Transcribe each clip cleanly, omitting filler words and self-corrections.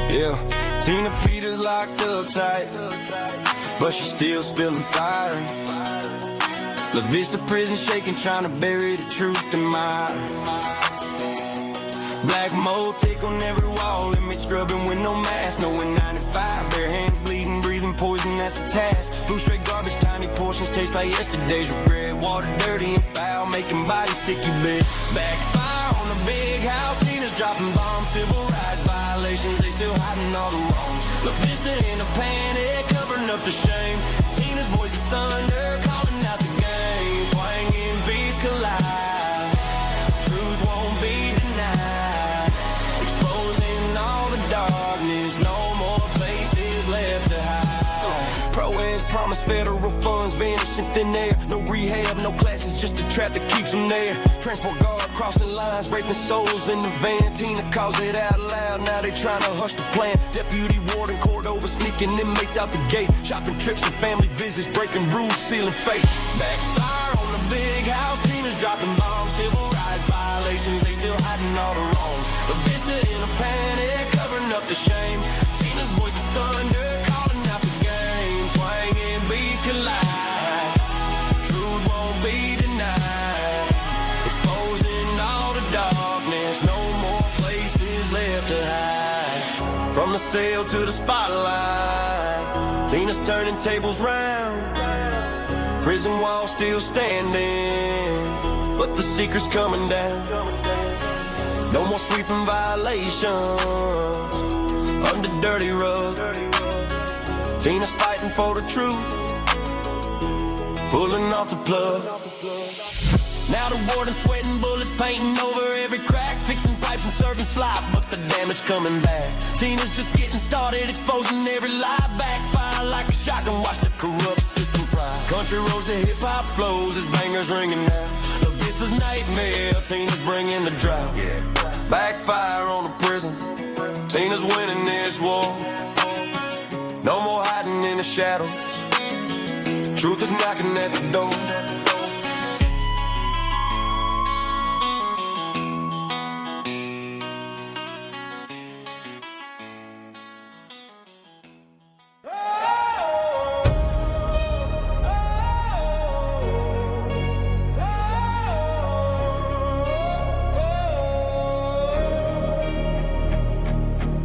Yeah, Tina Peters locked up tight, but she's still spilling fire. La Vista prison shaking, trying to bury the truth in mire. Black mold thick on every wall, image scrubbing with no mask, knowing 95, bare hands bleeding, breathing poison, that's the task. Blue straight garbage, tiny portions, taste like yesterday's regret. Water dirty and foul, making bodies sick, you bet. Backfire on the big house, Tina's dropping bombs, civil rights violations, they still hiding all the wrongs. La Vista in a panic, covering up the shame. Tina's voice is thunder, calling out the game. Twanging beats collide, truth won't be denied. Exposing all the darkness, no more places left to hide. Pro-eds promise federal funds vanish in thin air. No rehab, no classes, just a trap that keeps them there. Transport guard crossing lines, raping souls in the van. Tina calls it out loud, now they trying to hush the plan. Deputy warden Cordova sneaking inmates out the gate. Shopping trips and family visits, breaking rules, sealing fate. Backfire on the big house, Tina's dropping bombs, civil rights violations, they still hiding all the wrongs. The Vista in a panic, covering up the shame. Tina's voice is thunder, calling out the game. Twanging beats collide, truth won't be denied. Exposing all the darkness, no more places left to hide. From the cell to the spotlight, Tina's turning tables round. Prison wall still standing, but the secret's coming down. No more sweeping violations under dirty rug. Tina's fighting for the truth, pulling off the plug. Now the warden sweating bullets, painting over every crack, fixing pipes and serving slop, but the damage coming back. Tina's just getting started, exposing every lie. Backfire like a shotgun, watch the corrupt system fry. Country roads to hip-hop flows, as bangers ringing now. Look, this is nightmare, Tina's bringing the drought. Yeah. Backfire on the prison, Tina's winning this war. No more hiding in the shadows, truth is knocking at the door.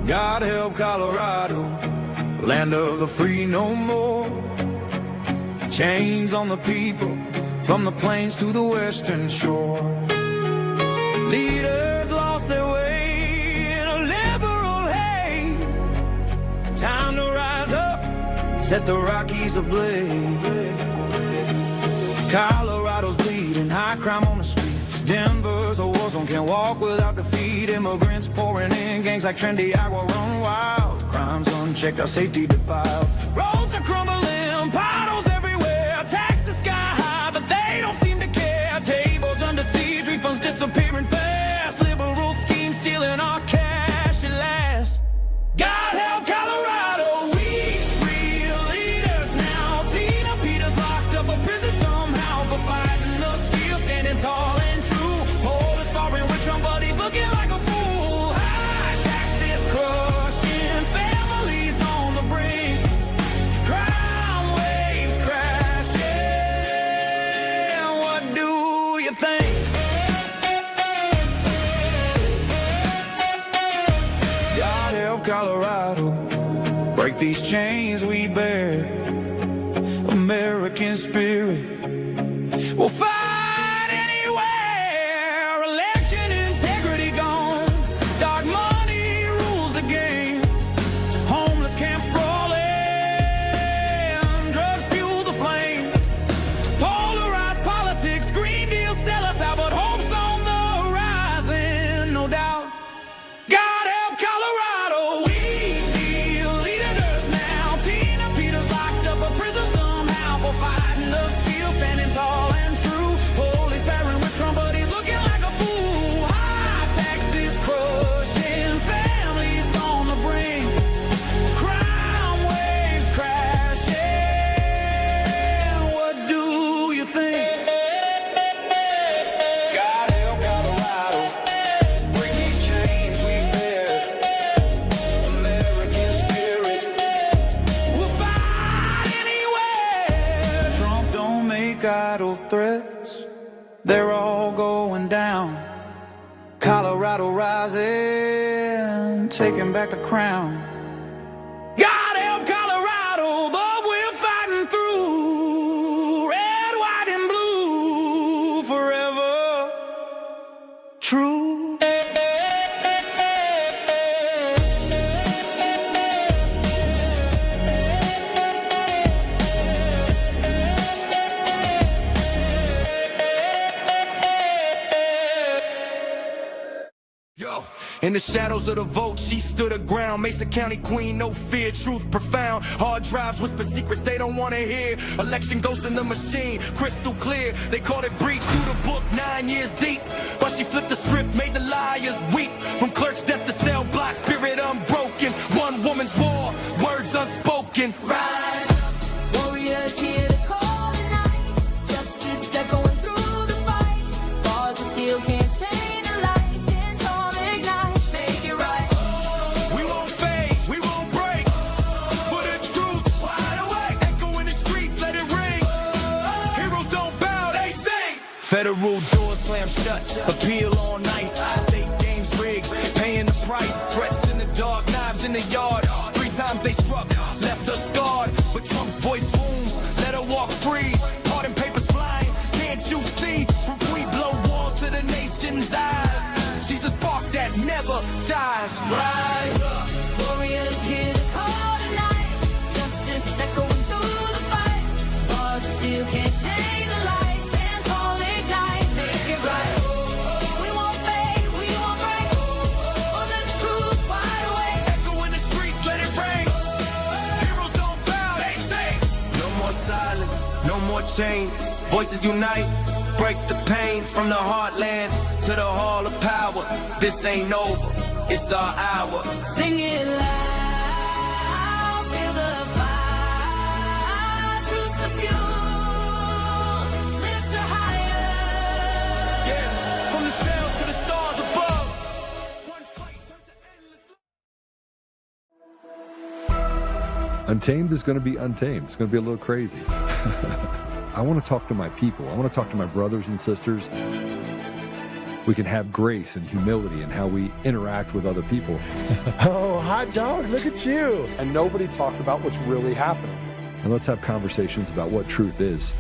God help Colorado, land of the free no more. Chains on the people, from the plains to the western shore. Leaders lost their way in a liberal haze. Time to rise up, set the Rockies ablaze. Colorado's bleeding, high crime on the streets. Denver's a war zone, can't walk without defeat. Immigrants pouring in, gangs like Trendy Agua run wild. Crimes unchecked, our safety defiled. Roads are crumbling, potholes everywhere. Taxes sky high, but they don't seem to care. Tables under siege, refunds disappearing fast. Liberal schemes stealing our cash at last. God help Colorado, we real leaders now. Tina Peters locked up a prison somehow for fighting the steel, standing tall and true. Polis barring with Trump, but he's looking like a fool. High taxes crushing families on the brink. Crime waves crashing. What do you think? God help Colorado, break these chains we bear. American spirit, we'll fight anywhere. Election integrity gone, dark money rules the game. Homeless camps sprawling, drugs fuel the flame. Polarized politics, Green Deal sell us out, but hope's on the horizon, no doubt. God help Colorado, we need leaders now. Tina Peters locked up a prison somehow for fighting the steel, Colorado rising, taking back the crown. God help Colorado, but we're fighting through. Red, white, and blue, forever true. In the shadows of the vote, she stood her ground. Mesa County queen, no fear, truth profound. Hard drives whisper secrets they don't want to hear. Election ghosts in the machine, crystal clear. They called it breach through the book, 9 years deep. But she flipped the script, made the liars weep. From clerk's desk to cell block, spirit unbroken. One woman's war, words unspoken. Rise up, warriors here to call the night. Justice echoing through the fight. Bars of steel can't change. Federal doors slam shut, appeal on ice. State games rigged, paying the price. Threats in the dark, knives in the yard. 3 times they struck, left her scarred. But Trump's voice booms, let her walk free. Pardon papers flying, can't you see? From Pueblo walls to the nation's eyes. She's the spark that never dies. Rise up, warriors here to call tonight. Justice echoing through the fight. Bars still can't change the light. Change. Voices unite, break the pains from the heartland to the hall of power. This ain't over, it's our hour. Sing it loud, feel the fire, choose the fuel, lift her higher. Yeah, from the cell to the stars above. One fight turns to endless. Untamed is going to be untamed. It's going to be a little crazy. I want to talk to my people. I want to talk to my brothers and sisters. We can have grace and humility in how we interact with other people. Oh, hot dog, look at you. And nobody talked about what's really happening. And let's have conversations about what truth is.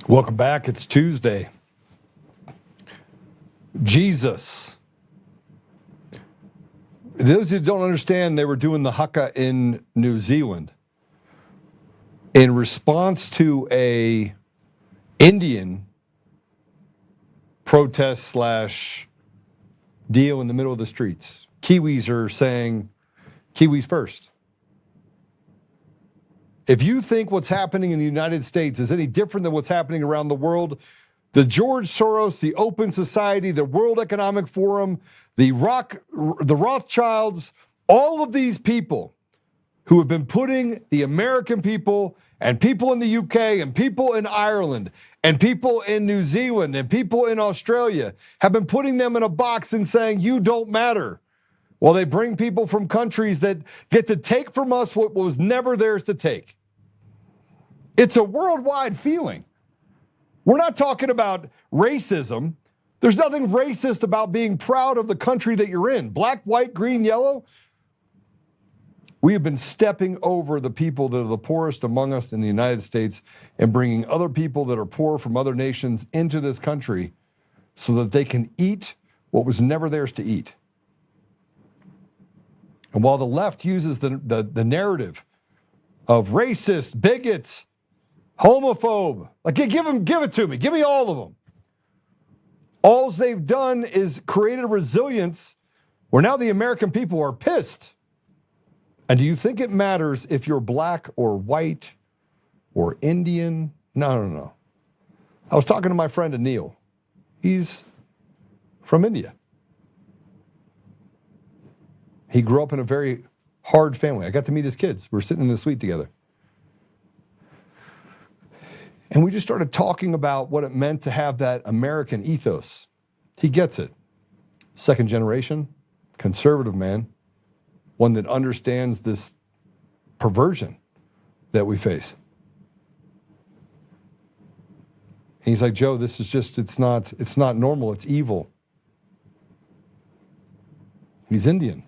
Welcome back. It's Tuesday. Jesus. Those who don't understand, they were doing the Haka in New Zealand in response to a Indian protest slash deal in the middle of the streets. Kiwis are saying Kiwis First. If you think what's happening in the United States is any different than what's happening around the world, the George Soros, the Open Society, the World Economic Forum, the Rothschilds, all of these people who have been putting the American people and people in the UK and people in Ireland and people in New Zealand and people in Australia have been putting them in a box and saying, you don't matter. Well, they bring people from countries that get to take from us what was never theirs to take. It's a worldwide feeling. We're not talking about racism. There's nothing racist about being proud of the country that you're in. Black, white, green, yellow. We have been stepping over the people that are the poorest among us in the United States and bringing other people that are poor from other nations into this country so that they can eat what was never theirs to eat. And while the left uses the narrative of racist, bigot, homophobe, like give it to me, give me all of them. All they've done is created a resilience where now the American people are pissed. And do you think it matters if you're black or white or Indian? No. I was talking to my friend Anil. He's from India. He grew up in a very hard family. I got to meet his kids. We were sitting in the suite together. And we just started talking about what it meant to have that American ethos. He gets it. Second generation, conservative man, one that understands this perversion that we face. And he's like, Joe, this is just, it's not normal, it's evil. He's Indian.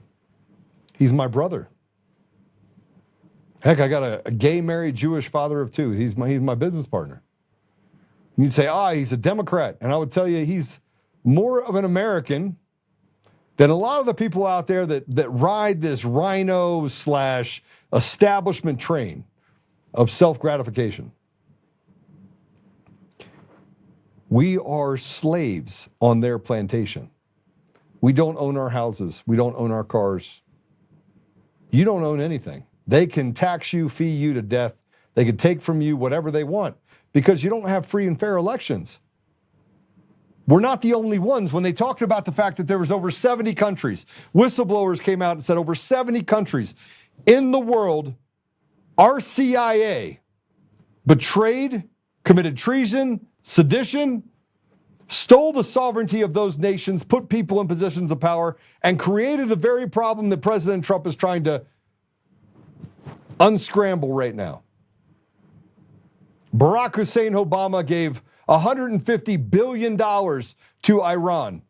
He's my brother. Heck, I got a gay married Jewish father of two. He's my business partner. And you'd say, he's a Democrat. And I would tell you he's more of an American than a lot of the people out there that ride this rhino / establishment train of self-gratification. We are slaves on their plantation. We don't own our houses. We don't own our cars. You don't own anything. They can tax you, fee you to death. They can take from you whatever they want because you don't have free and fair elections. We're not the only ones. When they talked about the fact that there was over 70 countries, whistleblowers came out and said over 70 countries in the world, our CIA betrayed, committed treason, sedition, stole the sovereignty of those nations, put people in positions of power, and created the very problem that President Trump is trying to unscramble right now. Barack Hussein Obama gave $150 billion to Iran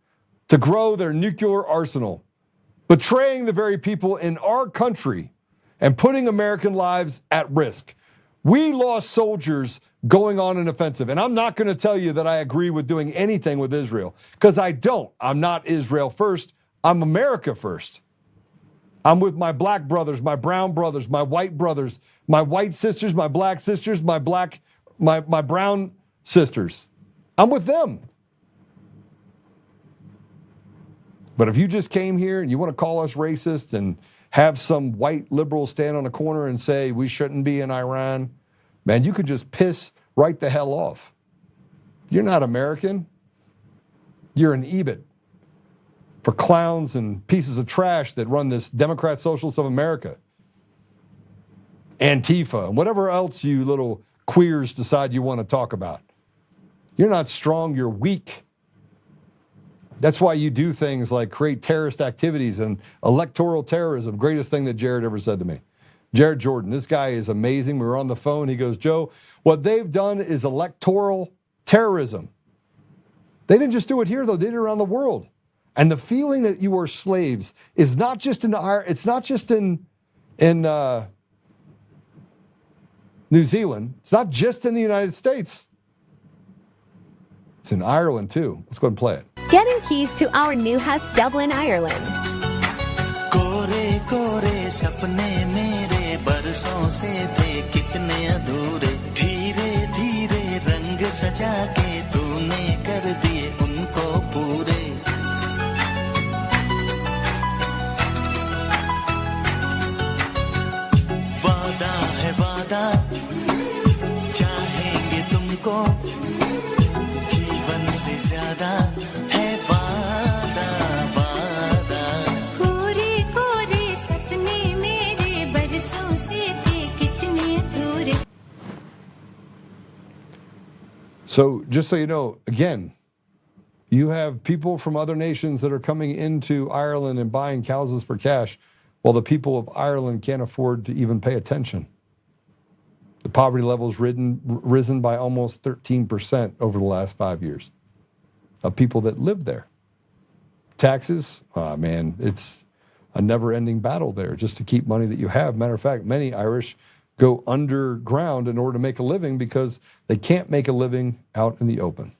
to grow their nuclear arsenal, betraying the very people in our country and putting American lives at risk. We lost soldiers going on an offensive. And I'm not going to tell you that I agree with doing anything with Israel, because I don't. I'm not Israel first. I'm America first. I'm with my black brothers, my brown brothers, my white sisters, my black sisters, my brown sisters. I'm with them. But if you just came here and you want to call us racist and have some white liberal stand on the corner and say we shouldn't be in Iran, man, you could just piss right the hell off. You're not American. You're an EBIT for clowns and pieces of trash that run this Democrat Socialists of America, Antifa, and whatever else you little queers decide you want to talk about. You're not strong, you're weak. That's why you do things like create terrorist activities and electoral terrorism. Greatest thing that Jared ever said to me. Jared Jordan, this guy is amazing. We were on the phone. He goes, Joe, what they've done is electoral terrorism. They didn't just do it here, though. They did it around the world. And the feeling that you are slaves is not just in it's not just in New Zealand. It's not just in the United States. It's in Ireland too. Let's go ahead and play it. Getting keys to our new house, Dublin, Ireland. कोरे कोरे सपने मेरे बरसों से थे कितने अधूरे धीरे धीरे रंग सजा के तूने कर दिए उनको पूरे वादा है वादा चाहेंगे तुमको जीवन से ज्यादा है वादा वादा कोरे कोरे सपने मेरे बरसों से थे कितने अधूरे. So just so you know, again, you have people from other nations that are coming into Ireland and buying houses for cash, while the people of Ireland can't afford to even pay attention. The poverty level's risen by almost 13% over the last 5 years of people that live there. Taxes, man, it's a never-ending battle there just to keep money that you have. Matter of fact, many Irish go underground in order to make a living because they can't make a living out in the open.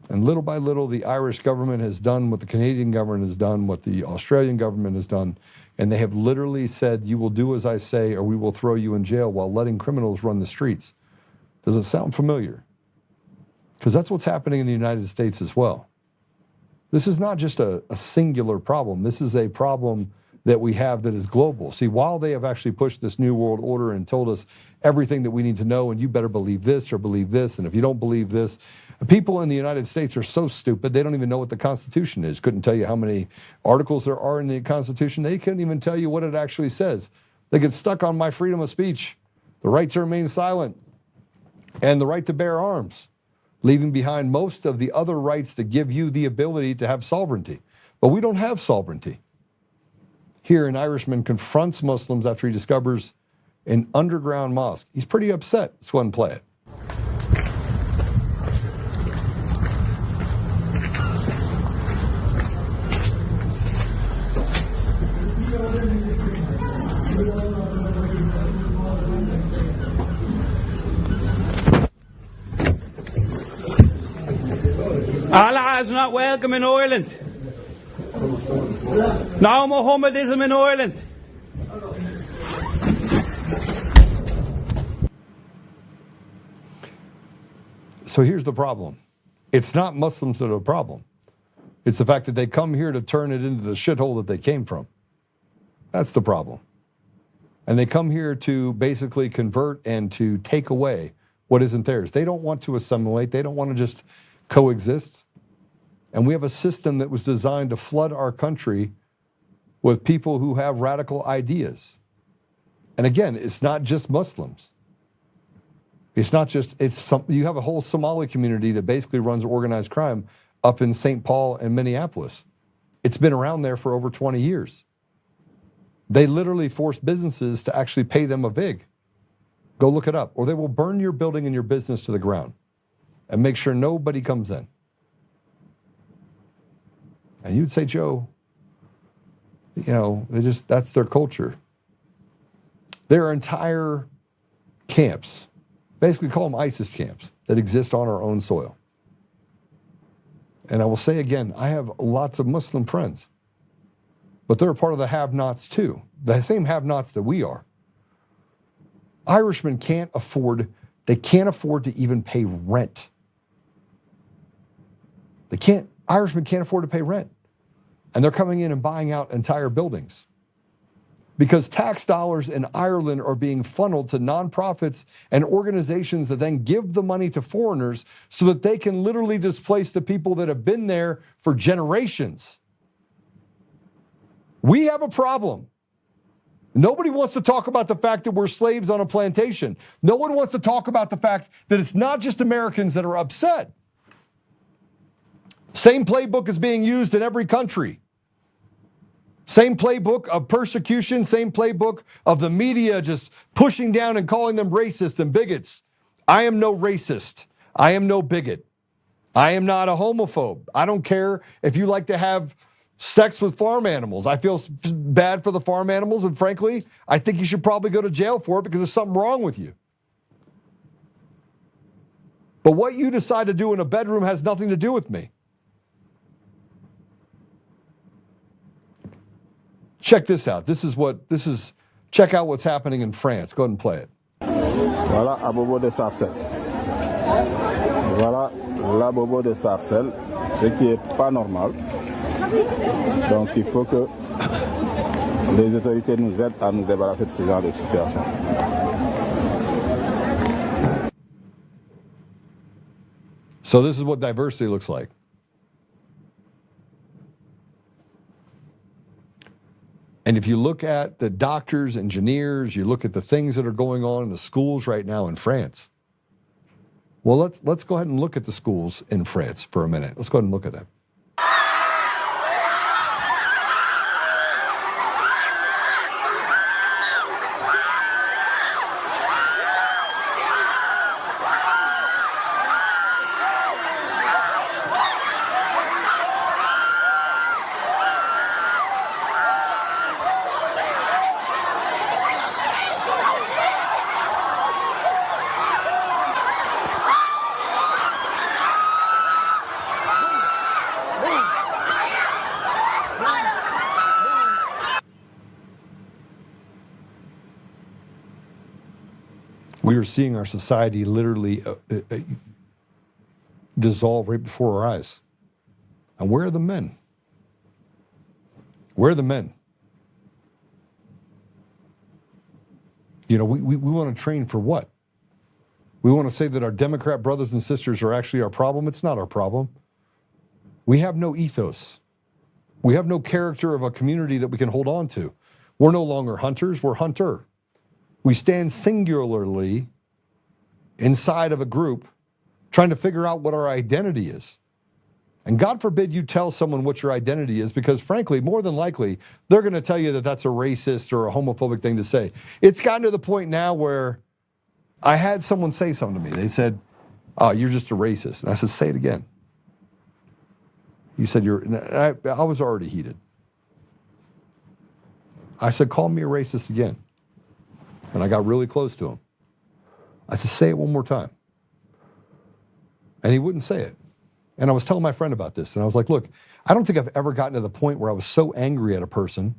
And little by little, the Irish government has done what the Canadian government has done, what the Australian government has done, and they have literally said, you will do as I say or we will throw you in jail while letting criminals run the streets. Does it sound familiar? Because that's what's happening in the United States as well. This is not just a singular problem. This is a problem that we have that is global. See, while they have actually pushed this new world order and told us everything that we need to know, and you better believe this or believe this, and if you don't believe this, people in the United States are so stupid, they don't even know what the Constitution is. Couldn't tell you how many articles there are in the Constitution. They couldn't even tell you what it actually says. They get stuck on my freedom of speech, the right to remain silent, and the right to bear arms, leaving behind most of the other rights that give you the ability to have sovereignty. But we don't have sovereignty. Here, an Irishman confronts Muslims after he discovers an underground mosque. He's pretty upset. Let's go ahead and play it. Allah is not welcome in Ireland. No Mohammedism in Ireland. So here's the problem. It's not Muslims that are the problem. It's the fact that they come here to turn it into the shithole that they came from. That's the problem. And they come here to basically convert and to take away what isn't theirs. They don't want to assimilate. They don't want to just coexist. And we have a system that was designed to flood our country with people who have radical ideas. And again, it's not just Muslims. It's not just, you have a whole Somali community that basically runs organized crime up in St. Paul and Minneapolis. It's been around there for over 20 years. They literally force businesses to actually pay them a vig. Go look it up. Or they will burn your building and your business to the ground and make sure nobody comes in. And you'd say, Joe, you know, that's their culture. There are entire camps, basically call them ISIS camps, that exist on our own soil. And I will say again, I have lots of Muslim friends, but they're a part of the have-nots too, the same have-nots that we are. Irishmen can't afford to even pay rent. Irishmen can't afford to pay rent. And they're coming in and buying out entire buildings. Because tax dollars in Ireland are being funneled to nonprofits and organizations that then give the money to foreigners so that they can literally displace the people that have been there for generations. We have a problem. Nobody wants to talk about the fact that we're slaves on a plantation. No one wants to talk about the fact that it's not just Americans that are upset. Same playbook is being used in every country. Same playbook of persecution, same playbook of the media just pushing down and calling them racist and bigots. I am no racist. I am no bigot. I am not a homophobe. I don't care if you like to have sex with farm animals. I feel bad for the farm animals, and frankly, I think you should probably go to jail for it because there's something wrong with you. But what you decide to do in a bedroom has nothing to do with me. Check this out. Check out what's happening in France. Go ahead and play it. Voilà, à bobo de sarcelle. Voilà, la bobo de sarcelle, ce qui est pas normal. Donc il faut que les autorités nous aident à nous débarrasser de ce genre de situation. So this is what diversity looks like. And if you look at the doctors, engineers, you look at the things that are going on in the schools right now in France. Well, let's go ahead and look at the schools in France for a minute. Let's go ahead and look at them. We are seeing our society literally dissolve right before our eyes. And where are the men? Where are the men? You know, we want to train for what? We want to say that our Democrat brothers and sisters are actually our problem. It's not our problem. We have no ethos. We have no character of a community that we can hold on to. We're no longer hunters, we're hunter. We stand singularly inside of a group trying to figure out what our identity is. And God forbid you tell someone what your identity is, because frankly, more than likely, they're going to tell you that that's a racist or a homophobic thing to say. It's gotten to the point now where I had someone say something to me. They said, "Oh, you're just a racist." And I said, "Say it again." You said you're, I was already heated. I said, "Call me a racist again." And I got really close to him. I said, "Say it one more time." And he wouldn't say it. And I was telling my friend about this, and I was like, look, I don't think I've ever gotten to the point where I was so angry at a person,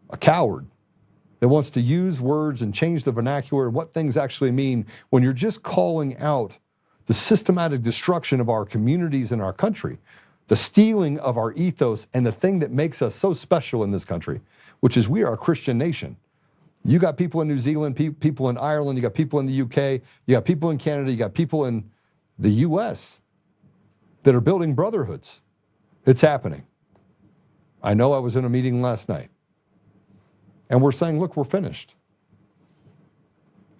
a coward, that wants to use words and change the vernacular and what things actually mean when you're just calling out the systematic destruction of our communities and our country, the stealing of our ethos, and the thing that makes us so special in this country, which is we are a Christian nation. You got people in New Zealand, people in Ireland, you got people in the UK, you got people in Canada, you got people in the US that are building brotherhoods. It's happening. I know I was in a meeting last night. And we're saying, look, we're finished.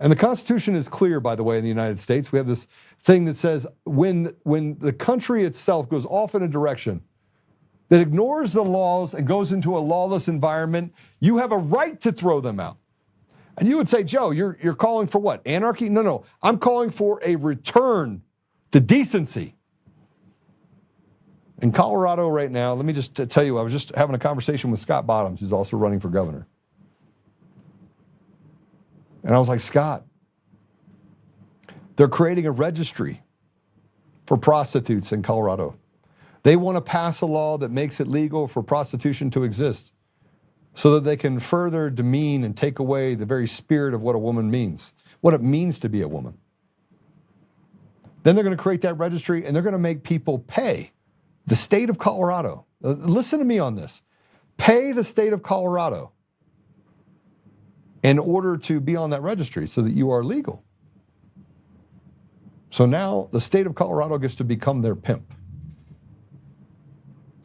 And the Constitution is clear, by the way, in the United States. We have this thing that says when the country itself goes off in a direction that ignores the laws and goes into a lawless environment, you have a right to throw them out. And you would say, Joe, you're calling for what? Anarchy? No. I'm calling for a return to decency. In Colorado right now, let me just tell you, I was just having a conversation with Scott Bottoms, who's also running for governor. And I was like, Scott, they're creating a registry for prostitutes in Colorado. They want to pass a law that makes it legal for prostitution to exist so that they can further demean and take away the very spirit of what a woman means, what it means to be a woman. Then they're going to create that registry and they're going to make people pay the state of Colorado. Listen to me on this. Pay the state of Colorado in order to be on that registry so that you are legal. So now the state of Colorado gets to become their pimp.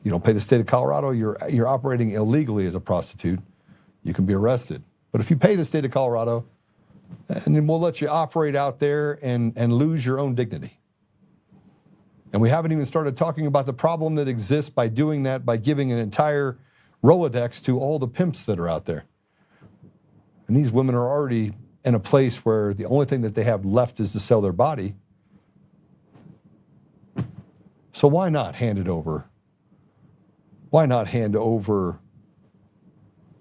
You don't pay the state of Colorado, you're operating illegally as a prostitute. You can be arrested. But if you pay the state of Colorado, then we'll let you operate out there and lose your own dignity. And we haven't even started talking about the problem that exists by doing that, by giving an entire Rolodex to all the pimps that are out there. And these women are already in a place where the only thing that they have left is to sell their body. So why not hand it over? Why not hand over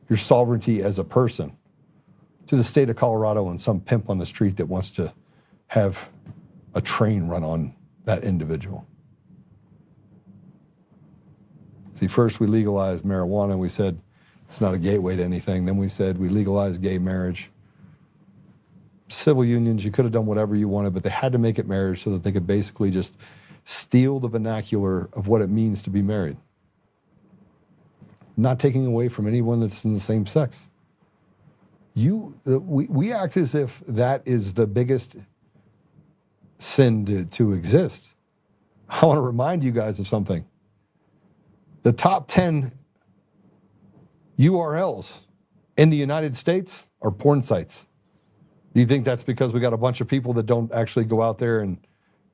your sovereignty as a person to the state of Colorado and some pimp on the street that wants to have a train run on that individual. See, first we legalized marijuana and we said it's not a gateway to anything. Then we said we legalized gay marriage. Civil unions, you could have done whatever you wanted, but they had to make it marriage so that they could basically just steal the vernacular of what it means to be married. Not taking away from anyone that's in the same sex. We act as if that is the biggest sin to exist. I want to remind you guys of something. The top 10 URLs in the United States are porn sites. Do you think that's because we got a bunch of people that don't actually go out there and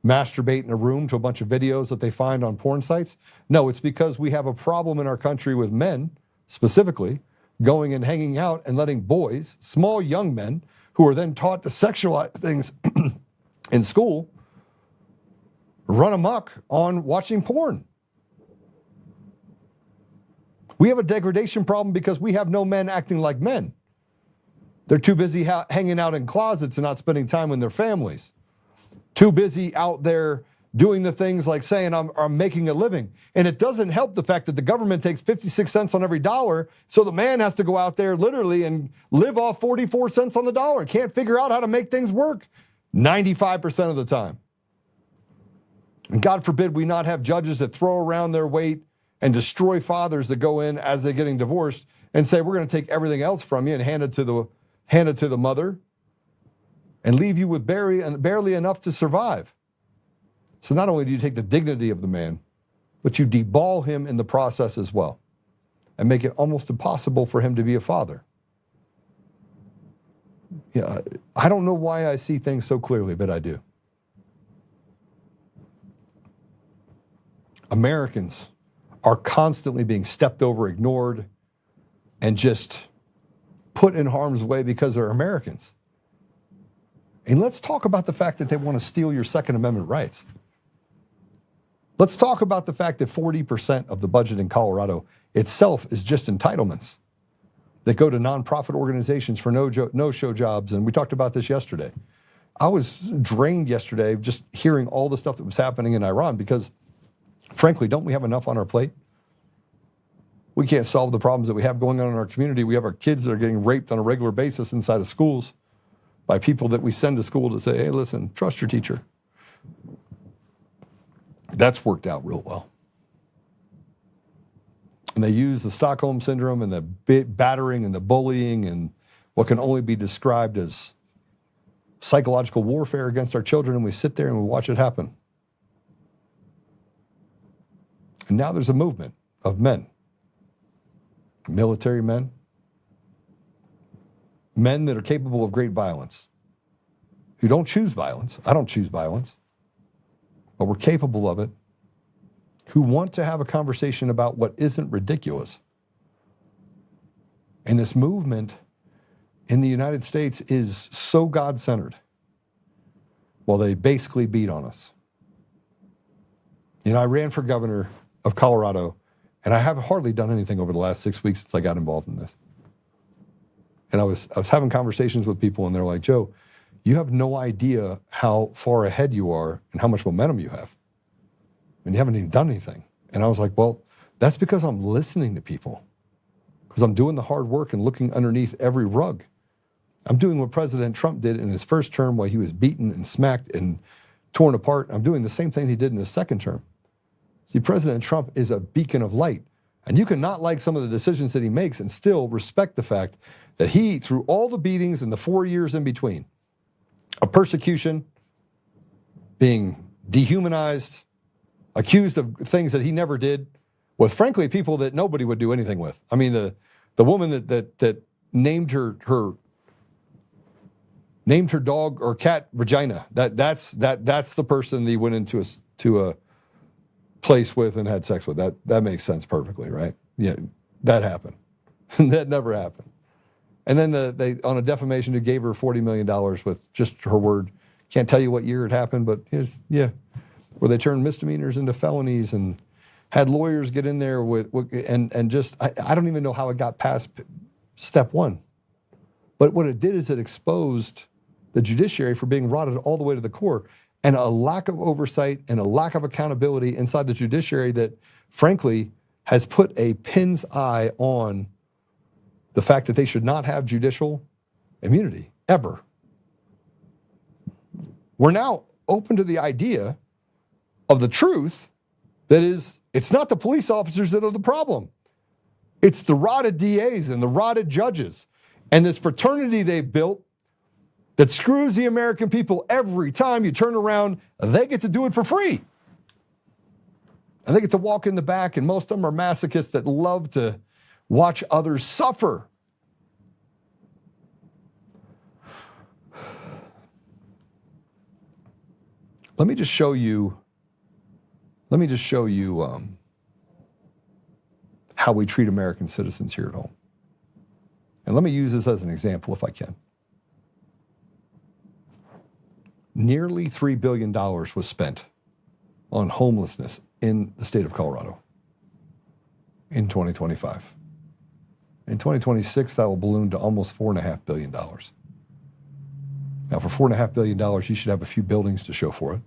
masturbate in a room to a bunch of videos that they find on porn sites? No, it's because we have a problem in our country with men, specifically, going and hanging out and letting boys, small young men, who are then taught to sexualize things in school, run amok on watching porn. We have a degradation problem because we have no men acting like men. They're too busy hanging out in closets and not spending time with their families. Too busy out there doing the things like saying, I'm making a living. And it doesn't help the fact that the government takes 56 cents on every dollar, so the man has to go out there literally and live off 44 cents on the dollar. Can't figure out how to make things work 95% of the time. And God forbid we not have judges that throw around their weight and destroy fathers that go in as they're getting divorced and say, we're going to take everything else from you and hand it to the mother and leave you with barely enough to survive. So not only do you take the dignity of the man, but you deball him in the process as well and make it almost impossible for him to be a father. Yeah, I don't know why I see things so clearly, but I do. Americans are constantly being stepped over, ignored, and just put in harm's way because they're Americans. And let's talk about the fact that they want to steal your Second Amendment rights. Let's talk about the fact that 40% of the budget in Colorado itself is just entitlements that go to nonprofit organizations for no-show jobs. And we talked about this yesterday. I was drained yesterday just hearing all the stuff that was happening in Iran because, frankly, don't we have enough on our plate? We can't solve the problems that we have going on in our community. We have our kids that are getting raped on a regular basis inside of schools by people that we send to school to say, hey, listen, trust your teacher. That's worked out real well. And they use the Stockholm Syndrome and the battering and the bullying and what can only be described as psychological warfare against our children, and we sit there and we watch it happen. And now there's a movement of men, military men, men that are capable of great violence, who don't choose violence. I don't choose violence, but we're capable of it, who want to have a conversation about what isn't ridiculous. And this movement in the United States is so God-centered. Well, they basically beat on us. You know, I ran for governor of Colorado, and I have hardly done anything over the last 6 weeks since I got involved in this. And I was having conversations with people, and they're like, Joe, you have no idea how far ahead you are and how much momentum you have. And you haven't even done anything. And I was like, well, that's because I'm listening to people. Because I'm doing the hard work and looking underneath every rug. I'm doing what President Trump did in his first term while he was beaten and smacked and torn apart. I'm doing the same thing he did in his second term. See, President Trump is a beacon of light. And you can not like some of the decisions that he makes and still respect the fact that he, through all the beatings and the 4 years in between, of persecution, being dehumanized, accused of things that he never did, with frankly people that nobody would do anything with. I mean, the woman that named her dog or cat Regina. That's the person that he went into a place with and had sex with. That makes sense perfectly, right? Yeah, that happened. That never happened. And then they on a defamation who gave her $40 million with just her word. Can't tell you what year it happened, but yeah, where they turned misdemeanors into felonies and had lawyers get in there and just I don't even know how it got past step one. But what it did is it exposed the judiciary for being rotted all the way to the core. and a lack of oversight and a lack of accountability inside the judiciary that, frankly, has put a pin's eye on the fact that they should not have judicial immunity, ever. We're now open to the idea of the truth that is, it's not the police officers that are the problem. It's the rotted DAs and the rotted judges and this fraternity they've built that screws the American people every time you turn around. They get to do it for free. And they get to walk in the back, and most of them are masochists that love to watch others suffer. Let me just show you how we treat American citizens here at home. And let me use this as an example if I can. Nearly $3 billion was spent on homelessness in the state of Colorado in 2025. In 2026, that will balloon to almost $4.5 billion. Now, for $4.5 billion, you should have a few buildings to show for it.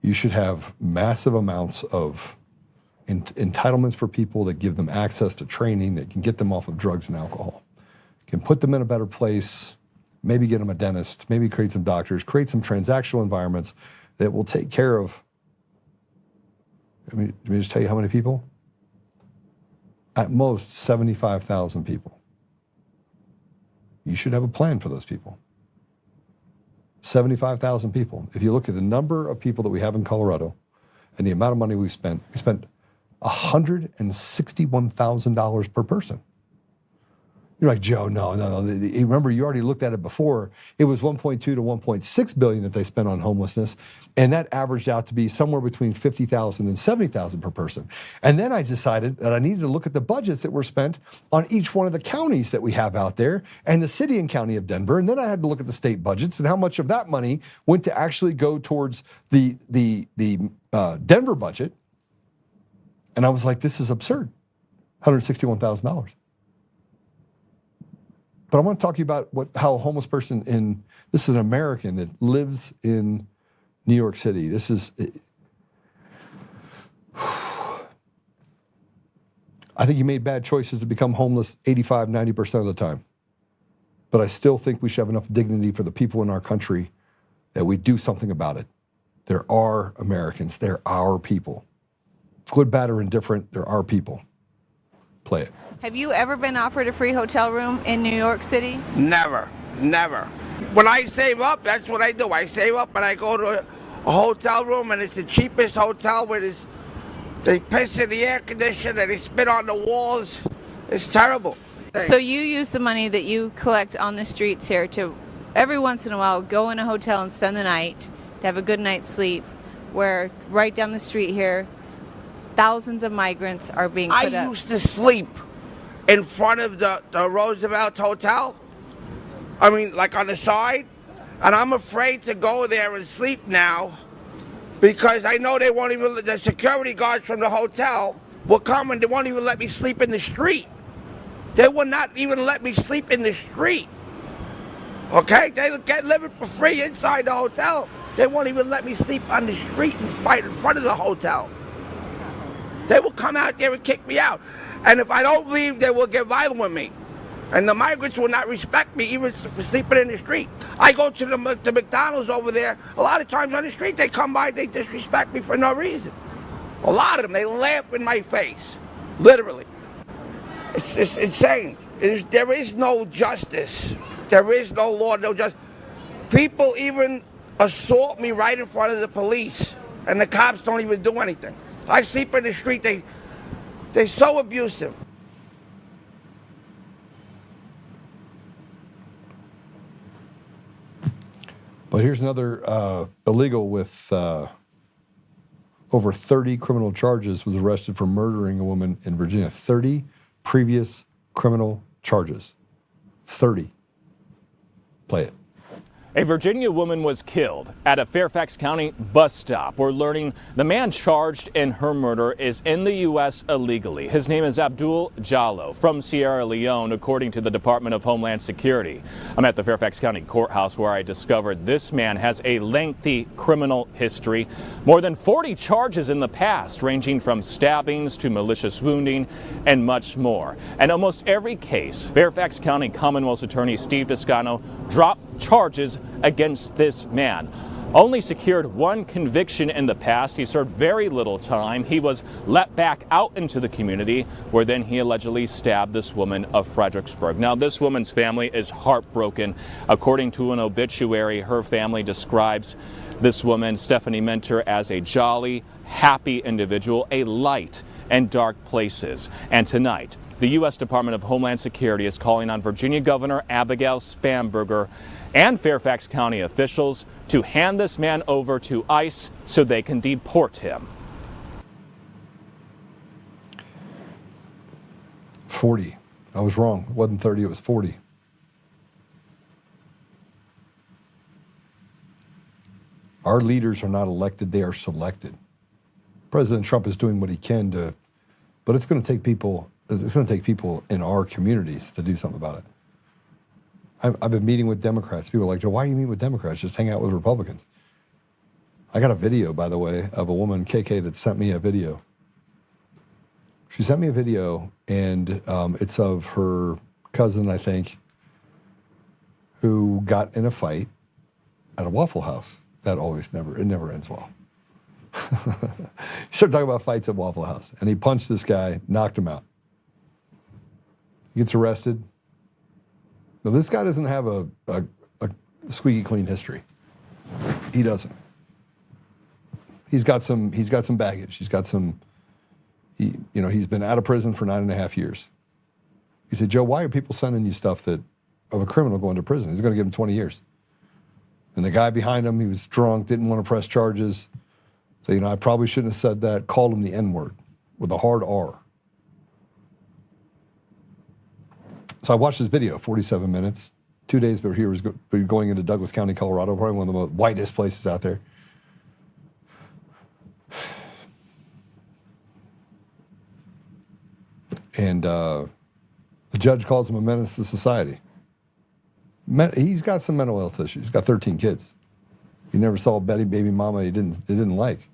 You should have massive amounts of entitlements for people that give them access to training, that can get them off of drugs and alcohol, can put them in a better place, maybe get them a dentist, maybe create some doctors, create some transactional environments that will take care of, let me just tell you how many people? At most 75,000 people. You should have a plan for those people. 75,000 people. If you look at the number of people that we have in Colorado and the amount of money we spent $161,000 per person. You're like, Joe, no. Remember, you already looked at it before. It was 1.2 to 1.6 billion that they spent on homelessness, and that averaged out to be somewhere between 50,000 and 70,000 per person. And then I decided that I needed to look at the budgets that were spent on each one of the counties that we have out there and the city and county of Denver. And then I had to look at the state budgets and how much of that money went to actually go towards the Denver budget. And I was like, this is absurd. $161,000. But I want to talk to you about how a homeless person this is an American that lives in New York City. I think you made bad choices to become homeless 85, 90% of the time. But I still think we should have enough dignity for the people in our country that we do something about it. There are Americans. They're our people. Good, bad, or indifferent, they're our people. Play it. Have you ever been offered a free hotel room in New York City? Never. When I save up, that's what I do. I save up and I go to a hotel room, and it's the cheapest hotel where they piss in the air conditioner and they spit on the walls. It's terrible. So you use the money that you collect on the streets here to every once in a while go in a hotel and spend the night to have a good night's sleep, where right down the street here, thousands of migrants are being put up. I used to sleep in front of the Roosevelt Hotel. I mean, like on the side. And I'm afraid to go there and sleep now because I know they won't even, the security guards from the hotel will come and they won't even let me sleep in the street. They will not even let me sleep in the street. Okay? They get living for free inside the hotel. They won't even let me sleep on the street in front of the hotel. They will come out there and kick me out. And if I don't leave, they will get violent with me. And the migrants will not respect me even for sleeping in the street. I go to the McDonald's over there. A lot of times on the street, they come by, they disrespect me for no reason. A lot of them, they laugh in my face. Literally. It's insane. There is no justice. There is no law, no justice. People even assault me right in front of the police, and the cops don't even do anything. I sleep in the street, they're so abusive. But here's another illegal with over 30 criminal charges was arrested for murdering a woman in Virginia. 30 previous criminal charges. 30. Play it. A Virginia woman was killed at a Fairfax County bus stop. We're learning the man charged in her murder is in the U.S. illegally. His name is Abdul Jallo from Sierra Leone, according to the Department of Homeland Security. I'm at the Fairfax County Courthouse where I discovered this man has a lengthy criminal history. More than 40 charges in the past, ranging from stabbings to malicious wounding and much more. And almost every case, Fairfax County Commonwealth's Attorney Steve Toscano dropped charges against this man. Only secured one conviction in the past. He served very little time. He was let back out into the community where then he allegedly stabbed this woman of Fredericksburg. Now, this woman's family is heartbroken. According to an obituary, her family describes this woman, Stephanie Mentor, as a jolly, happy individual, a light in dark places. And tonight, the U.S. Department of Homeland Security is calling on Virginia Governor Abigail Spanberger and Fairfax County officials to hand this man over to ICE so they can deport him. 40. I was wrong. It wasn't 30, it was 40. Our leaders are not elected, they are selected. President Trump is doing what he can to, but it's going to take people in our communities to do something about it. I've been meeting with Democrats. People are like, Joe, why are you meeting with Democrats? Just hang out with Republicans. I got a video, by the way, of a woman, KK, that sent me a video. She sent me a video, and it's of her cousin, I think, who got in a fight at a Waffle House. That never ends well. He started talking about fights at Waffle House, and he punched this guy, knocked him out. He gets arrested. Now, this guy doesn't have a squeaky clean history. He doesn't. He's got some baggage. He's been out of prison for 9.5 years. He said, Joe, why are people sending you stuff of a criminal going to prison? He's going to give him 20 years. And the guy behind him, he was drunk, didn't want to press charges. So, I probably shouldn't have said that. Called him the N-word with a hard R. So I watched this video, 47 minutes. 2 days before he was going into Douglas County, Colorado, probably one of the most whitest places out there. And the judge calls him a menace to society. He's got some mental health issues. He's got 13 kids. He never saw a baby mama he didn't like.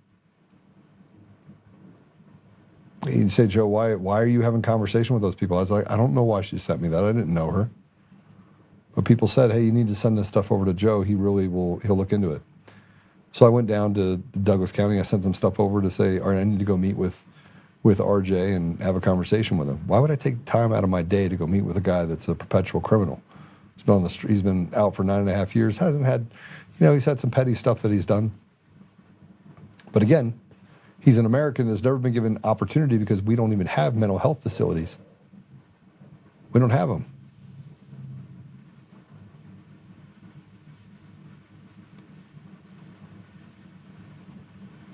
He'd say, Joe, why are you having conversation with those people? I was like, I don't know why she sent me that. I didn't know her. But people said, hey, you need to send this stuff over to Joe. He'll look into it. So I went down to Douglas County. I sent them stuff over to say, all right, I need to go meet with RJ and have a conversation with him. Why would I take time out of my day to go meet with a guy that's a perpetual criminal? He's been on the street. He's been out for 9.5 years. Hasn't had, he's had some petty stuff that he's done. But again, he's an American that's never been given opportunity because we don't even have mental health facilities. We don't have them.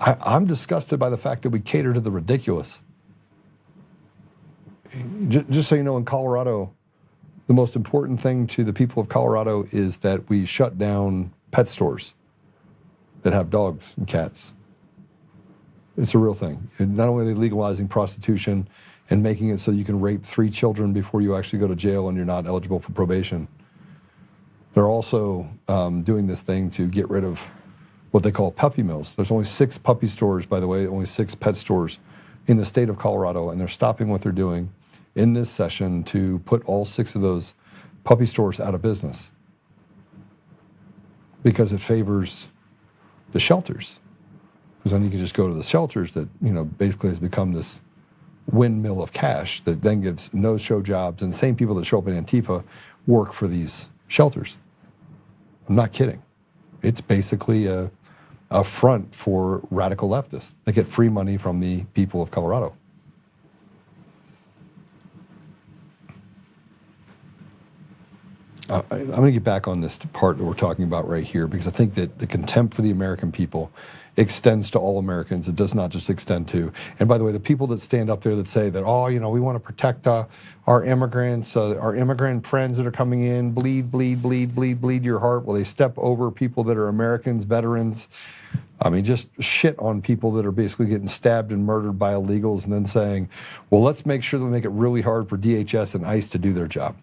I'm disgusted by the fact that we cater to the ridiculous. Just so you know, in Colorado, the most important thing to the people of Colorado is that we shut down pet stores that have dogs and cats. It's a real thing. And not only are they legalizing prostitution and making it so you can rape 3 children before you actually go to jail and you're not eligible for probation, they're also doing this thing to get rid of what they call puppy mills. There's only 6 puppy stores, by the way, only 6 pet stores in the state of Colorado, and they're stopping what they're doing in this session to put all 6 of those puppy stores out of business because it favors the shelters. Because then you can just go to the shelters that, basically has become this windmill of cash that then gives no-show jobs, and the same people that show up in Antifa work for these shelters. I'm not kidding. It's basically a front for radical leftists. They get free money from the people of Colorado. I'm going to get back on this part that we're talking about right here, because I think that the contempt for the American people extends to all Americans. It does not just extend to, and by the way, the people that stand up there that say that, oh, you know, we want to protect our immigrants, our immigrant friends that are coming in, bleed your heart. Well, they step over people that are Americans, veterans. I mean, just shit on people that are basically getting stabbed and murdered by illegals, and then saying, well, let's make sure that we make it really hard for DHS and ICE to do their job.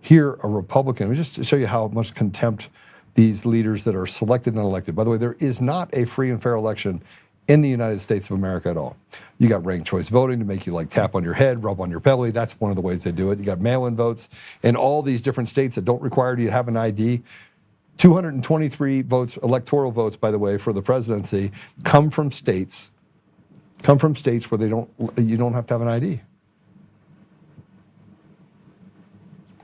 Here, a Republican, just to show you how much contempt these leaders that are selected and elected. By the way, there is not a free and fair election in the United States of America at all. You got ranked choice voting to make you like tap on your head, rub on your belly. That's one of the ways they do it. You got mail-in votes in all these different states that don't require you to have an ID. 223 votes, electoral votes, by the way, for the presidency come from states where you don't have to have an ID.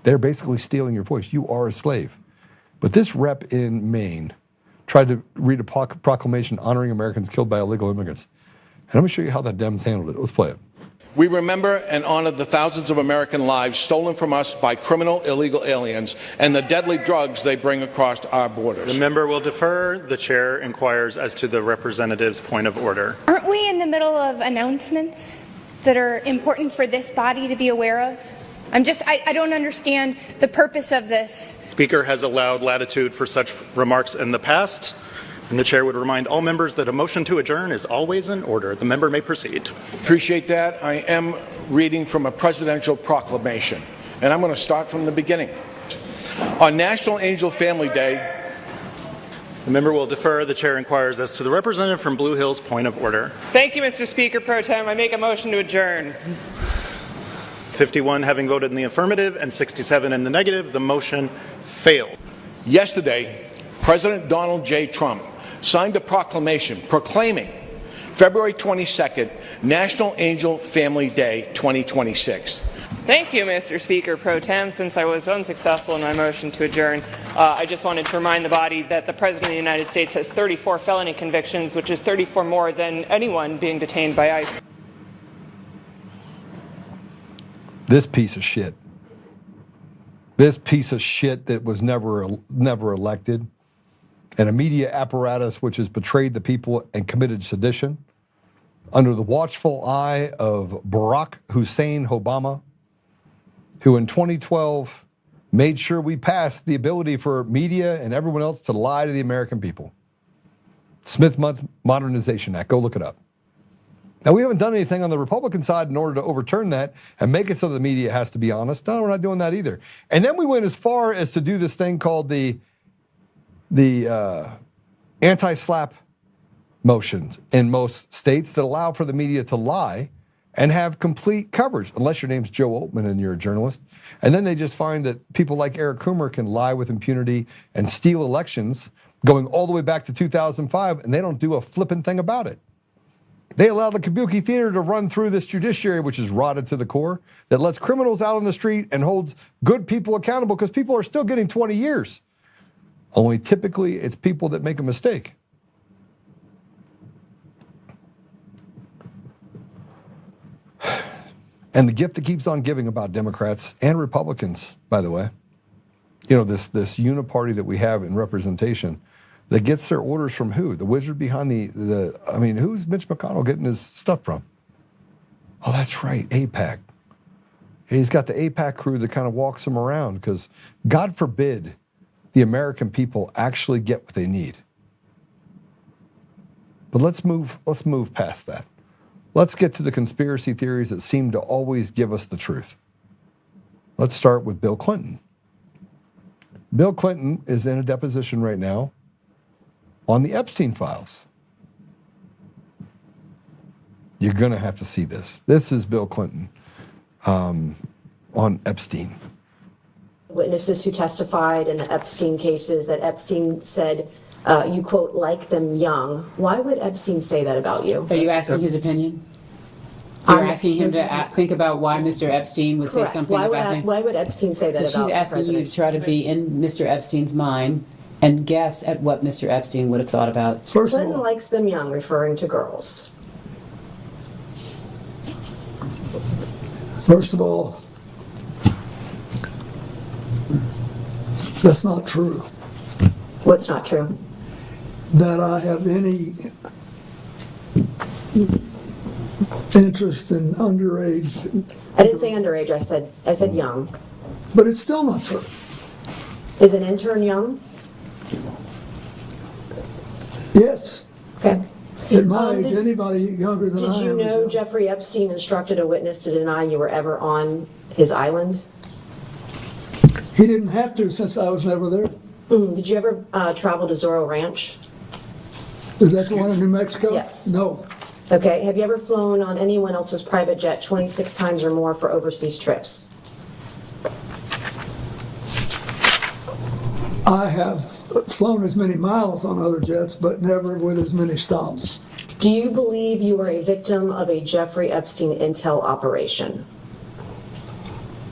They're basically stealing your voice. You are a slave. But this rep in Maine tried to read a proclamation honoring Americans killed by illegal immigrants. And let me show you how the Dems handled it. Let's play it. We remember and honor the thousands of American lives stolen from us by criminal illegal aliens and the deadly drugs they bring across our borders. The member will defer. The chair inquires as to the representative's point of order. Aren't we in the middle of announcements that are important for this body to be aware of? I don't understand the purpose of this. Speaker has allowed latitude for such remarks in the past, and the chair would remind all members that a motion to adjourn is always in order. The member may proceed. Appreciate that. I am reading from a presidential proclamation, and I'm going to start from the beginning. On National Angel Family Day, the member will defer. The chair inquires as to the representative from Blue Hill's point of order. Thank you, Mr. Speaker Pro Tem. I make a motion to adjourn. 51 having voted in the affirmative and 67 in the negative, the motion failed. Yesterday, President Donald J. Trump signed a proclamation proclaiming February 22nd, National Angel Family Day 2026. Thank you, Mr. Speaker Pro Tem. Since I was unsuccessful in my motion to adjourn, I just wanted to remind the body that the President of the United States has 34 felony convictions, which is 34 more than anyone being detained by ICE. This piece of shit that was never elected, and a media apparatus which has betrayed the people and committed sedition, under the watchful eye of Barack Hussein Obama, who in 2012 made sure we passed the ability for media and everyone else to lie to the American people. Smith Modernization Act, go look it up. Now, we haven't done anything on the Republican side in order to overturn that and make it so the media has to be honest. No, we're not doing that either. And then we went as far as to do this thing called the anti-slap motions in most states that allow for the media to lie and have complete coverage, unless your name's Joe Oltmann and you're a journalist. And then they just find that people like Eric Coomer can lie with impunity and steal elections going all the way back to 2005, and they don't do a flipping thing about it. They allow the Kabuki Theater to run through this judiciary, which is rotted to the core, that lets criminals out on the street and holds good people accountable, because people are still getting 20 years. Only typically it's people that make a mistake. And the gift that keeps on giving about Democrats and Republicans, by the way, you know, this uniparty that we have in representation, that gets their orders from who? The wizard behind who's Mitch McConnell getting his stuff from? Oh, that's right, AIPAC. He's got the AIPAC crew that kind of walks him around, because God forbid the American people actually get what they need. But let's move past that. Let's get to the conspiracy theories that seem to always give us the truth. Let's start with Bill Clinton. Bill Clinton is in a deposition right now on the Epstein files. You're going to have to see this. This is Bill Clinton on Epstein. Witnesses who testified in the Epstein cases that Epstein said, you quote, like them young. Why would Epstein say that about you? Are you asking his opinion? You're asking him to think about why Mr. Epstein would say something about him? Why would Epstein say that about So she's asking you to try to be in Mr. Epstein's mind and guess at what Mr. Epstein would have thought about. Clinton likes them young, referring to girls. First of all, That's not true. What's not true? That I have any interest in underage. I didn't say underage, I said young. But it's still not true. Is an intern young? Yes. Okay. At my age, anybody younger than I am. Did you know Jeffrey Epstein instructed a witness to deny you were ever on his island? He didn't have to, since I was never there. Did you ever travel to Zorro Ranch? Is that the one in New Mexico? Yes. No. Okay. Have you ever flown on anyone else's private jet 26 times or more for overseas trips? I have flown as many miles on other jets, but never with as many stops. Do you believe you were a victim of a Jeffrey Epstein intel operation?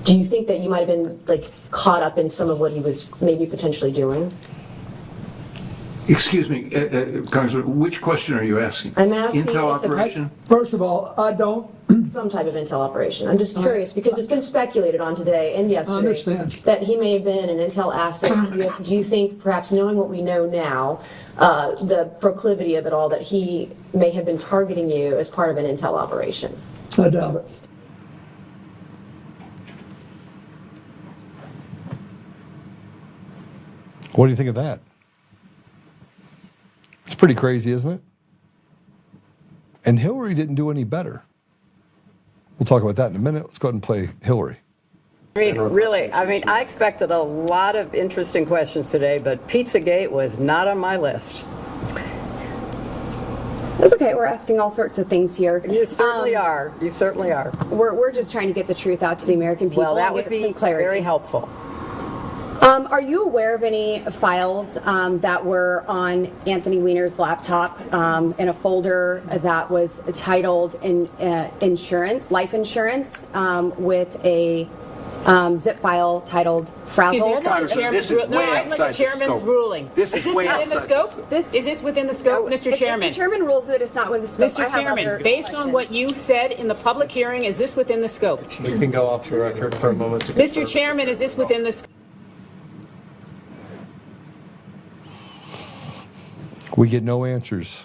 Do you think that you might have been caught up in some of what he was maybe potentially doing? Excuse me, Congressman, which question are you asking? I'm asking Intel if the- operation? First of all, I don't. Some type of intel operation. I'm just curious because it's been speculated on today and yesterday I understand. that he may have been an intel asset. Do you think, perhaps knowing what we know now, the proclivity of it all, that he may have been targeting you as part of an intel operation? I doubt it. What do you think of that? It's pretty crazy, isn't it? And Hillary didn't do any better. We'll talk about that in a minute. Let's go ahead and play Hillary. Really, I expected a lot of interesting questions today, but Pizzagate was not on my list. That's okay. We're asking all sorts of things here. You certainly are. You certainly are. We're just trying to get the truth out to the American people. Well, that and would get be some clarity. very helpful. Are you aware of any files that were on Anthony Weiner's laptop in a folder that was titled insurance, life insurance, with a zip file titled frazzled? This is way outside the chairman's ruling. This is way within the outside scope? Is this within the scope, Mr. Chairman? If the chairman rules that it's not within the scope, I Mr. have Chairman, other based on questions. what you said in the public hearing, is this within the scope? We can go off the record for a moment. Mr. Chairman, is this within the scope? We get no answers.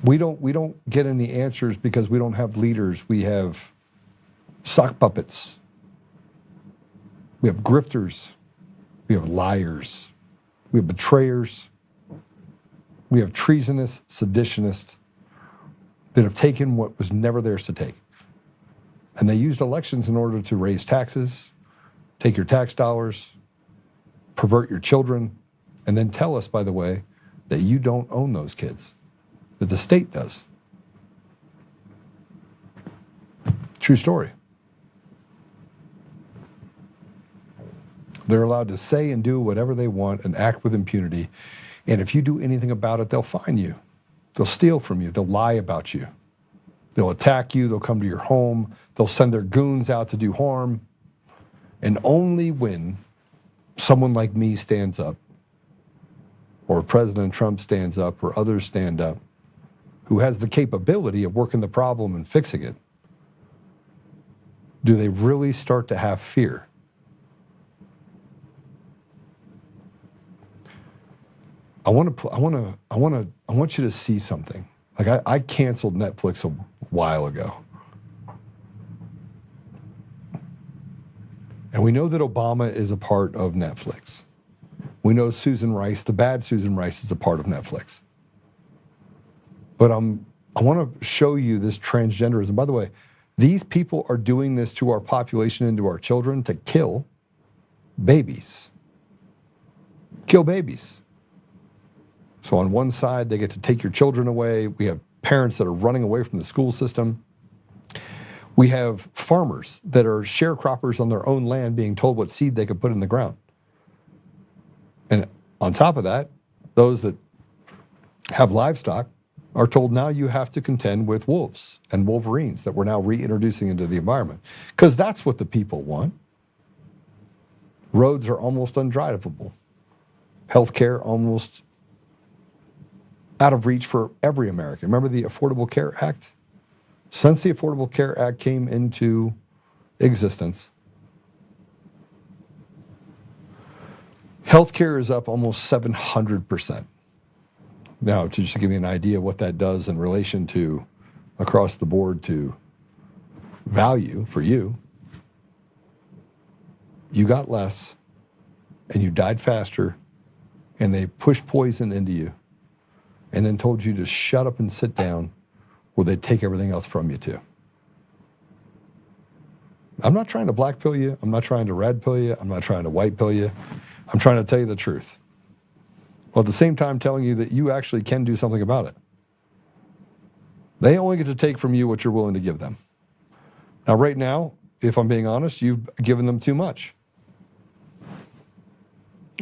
We don't get any answers because we don't have leaders. We have sock puppets. We have grifters. We have liars. We have betrayers. We have treasonous seditionists that have taken what was never theirs to take. And they used elections in order to raise taxes, take your tax dollars, pervert your children, and then tell us, by the way, that you don't own those kids, that the state does. True story. They're allowed to say and do whatever they want and act with impunity. And if you do anything about it, they'll fine you. They'll steal from you. They'll lie about you. They'll attack you. They'll come to your home. They'll send their goons out to do harm. And only when someone like me stands up, or President Trump stands up, or others stand up, who has the capability of working the problem and fixing it, do they really start to have fear. I want you to see something. Like I canceled Netflix a while ago. And we know that Obama is a part of Netflix. We know Susan Rice, the bad Susan Rice, is a part of Netflix. But I want to show you this transgenderism. By the way, these people are doing this to our population and to our children to kill babies. Kill babies. So on one side, they get to take your children away. We have parents that are running away from the school system. We have farmers that are sharecroppers on their own land being told what seed they could put in the ground. And on top of that, those that have livestock are told now you have to contend with wolves and wolverines that we're now reintroducing into the environment. Because that's what the people want. Roads are almost undrivable. Healthcare almost out of reach for every American. Remember the Affordable Care Act? Since the Affordable Care Act came into existence, Healthcare is up almost 700%. Now, to just give you an idea of what that does in relation to across the board to value for you, you got less and you died faster, and they pushed poison into you and then told you to shut up and sit down, or they'd take everything else from you too. I'm not trying to black pill you. I'm not trying to red pill you. I'm not trying to white pill you. I'm trying to tell you the truth. While at the same time telling you that you actually can do something about it. They only get to take from you what you're willing to give them. Now, right now, if I'm being honest, you've given them too much.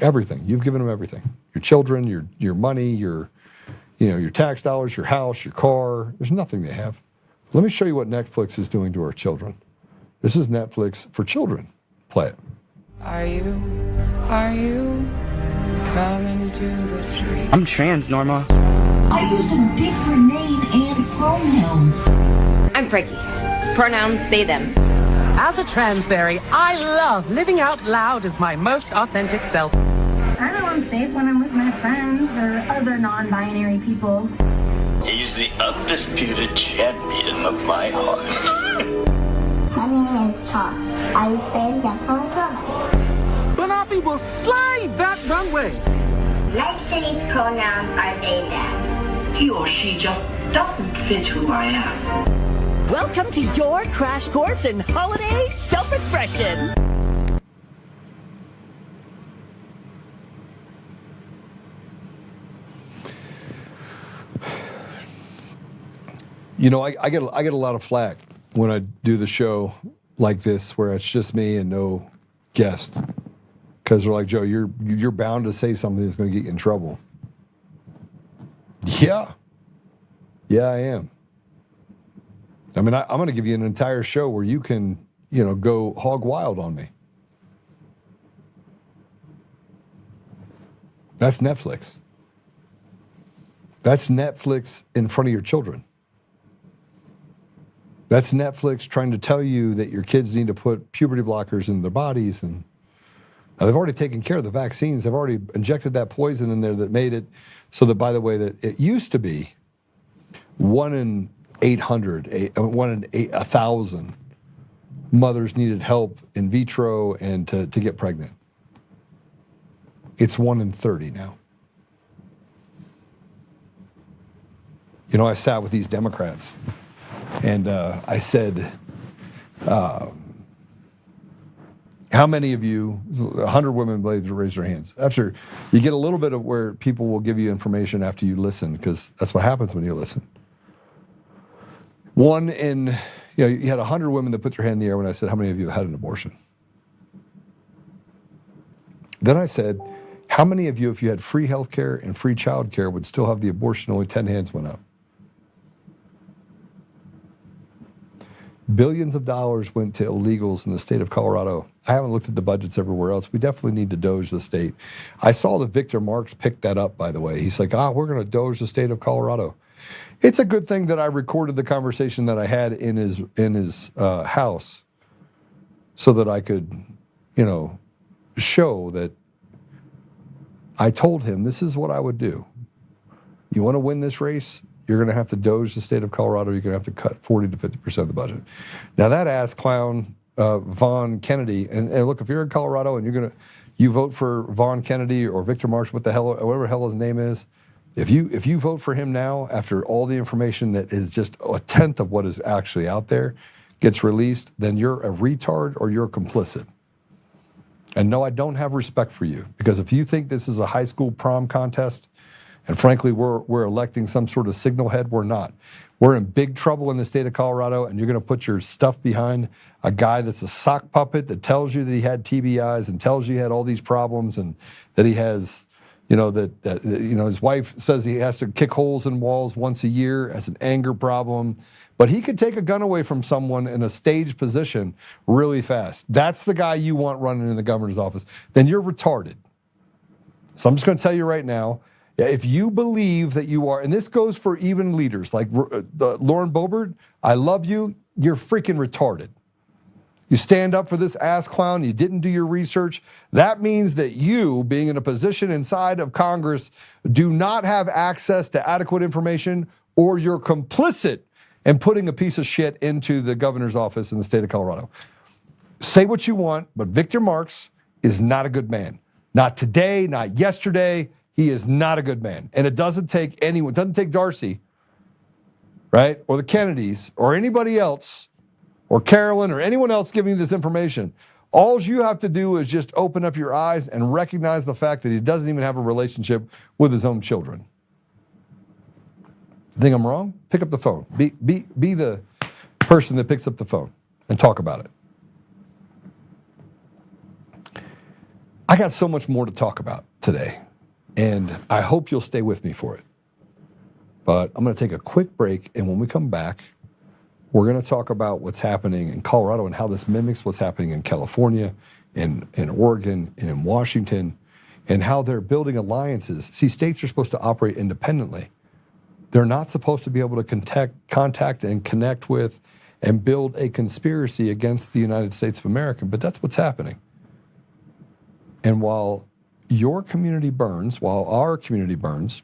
Everything. You've given them everything. Your children, your money, your tax dollars, your house, your car. There's nothing they have. Let me show you what Netflix is doing to our children. This is Netflix for children. Play it. Are you coming to the tree? I'm trans, Norma. I use a different name and pronouns. I'm Frankie. Pronouns they, them. As a transberry, I love living out loud as my most authentic self. I know I'm safe when I'm with my friends or other non-binary people. He's the undisputed champion of my heart. My name is Charles. I stand definitely correct. Banafi will slide that runway. Lexing's pronouns are they, them. He or she just doesn't fit who I am. Welcome to your crash course in holiday self-expression. I get a lot of flack when I do the show like this, where it's just me and no guest, because they're like, Joe, you're bound to say something that's going to get you in trouble. Yeah, I am. I mean, I'm going to give you an entire show where you can, go hog wild on me. That's Netflix. That's Netflix in front of your children. That's Netflix trying to tell you that your kids need to put puberty blockers in their bodies. And now they've already taken care of the vaccines. They've already injected that poison in there that made it so that, by the way, that it used to be 1 in 800, 1 in 1,000 mothers needed help in vitro and to get pregnant. It's 1 in 30 now. I sat with these Democrats and I said, how many of you, 100 women raised their hands. After you get a little bit of where people will give you information after you listen, because that's what happens when you listen. You had 100 women that put their hand in the air when I said, how many of you had an abortion? Then I said, how many of you, if you had free health care and free child care, would still have the abortion? Only 10 hands went up. Billions of dollars went to illegals in the state of Colorado. I haven't looked at the budgets everywhere else. We definitely need to doge the state. I saw that Victor Marx picked that up, by the way. He's like, we're going to doge the state of Colorado. It's a good thing that I recorded the conversation that I had in his house so that I could, show that I told him this is what I would do. You want to win this race? You're going to have to doge the state of Colorado. You're going to have to cut 40 to 50% of the budget. Now that ass clown, Vaughn Kennedy, and look, if you're in Colorado and you vote for Vaughn Kennedy or Victor Marx, whatever the hell his name is, if you vote for him now, after all the information that is just a tenth of what is actually out there gets released, then you're a retard or you're complicit. And no, I don't have respect for you, because if you think this is a high school prom contest, and frankly, we're electing some sort of signal head, we're not. We're in big trouble in the state of Colorado, and you're going to put your stuff behind a guy that's a sock puppet that tells you that he had TBIs and tells you he had all these problems and that he has, his wife says he has to kick holes in walls once a year as an anger problem. But he could take a gun away from someone in a staged position really fast. That's the guy you want running in the governor's office. Then you're retarded. So I'm just going to tell you right now, if you believe that you are, and this goes for even leaders like Lauren Boebert, I love you, you're freaking retarded. You stand up for this ass clown, you didn't do your research. That means that you, being in a position inside of Congress, do not have access to adequate information, or you're complicit in putting a piece of shit into the governor's office in the state of Colorado. Say what you want, but Victor Marx is not a good man. Not today, not yesterday. He is not a good man. And it doesn't take anyone, it doesn't take Darcy, right? Or the Kennedys, or anybody else, or Carolyn, or anyone else giving you this information. All you have to do is just open up your eyes and recognize the fact that he doesn't even have a relationship with his own children. Think I'm wrong? Pick up the phone. Be the person that picks up the phone and talk about it. I got so much more to talk about today, and I hope you'll stay with me for it. But I'm going to take a quick break, and when we come back, we're going to talk about what's happening in Colorado and how this mimics what's happening in California, in Oregon, and in Washington, and how they're building alliances. See, states are supposed to operate independently. They're not supposed to be able to contact and connect with and build a conspiracy against the United States of America, but that's what's happening. And while your community burns, while our community burns,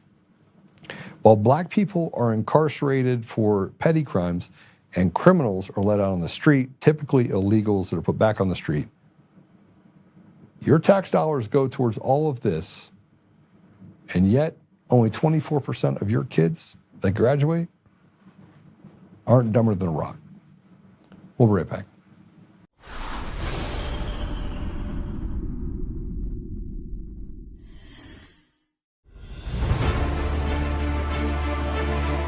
while black people are incarcerated for petty crimes and criminals are let out on the street, typically illegals that are put back on the street, your tax dollars go towards all of this, and yet only 24% of your kids that graduate aren't dumber than a rock. We'll be right back.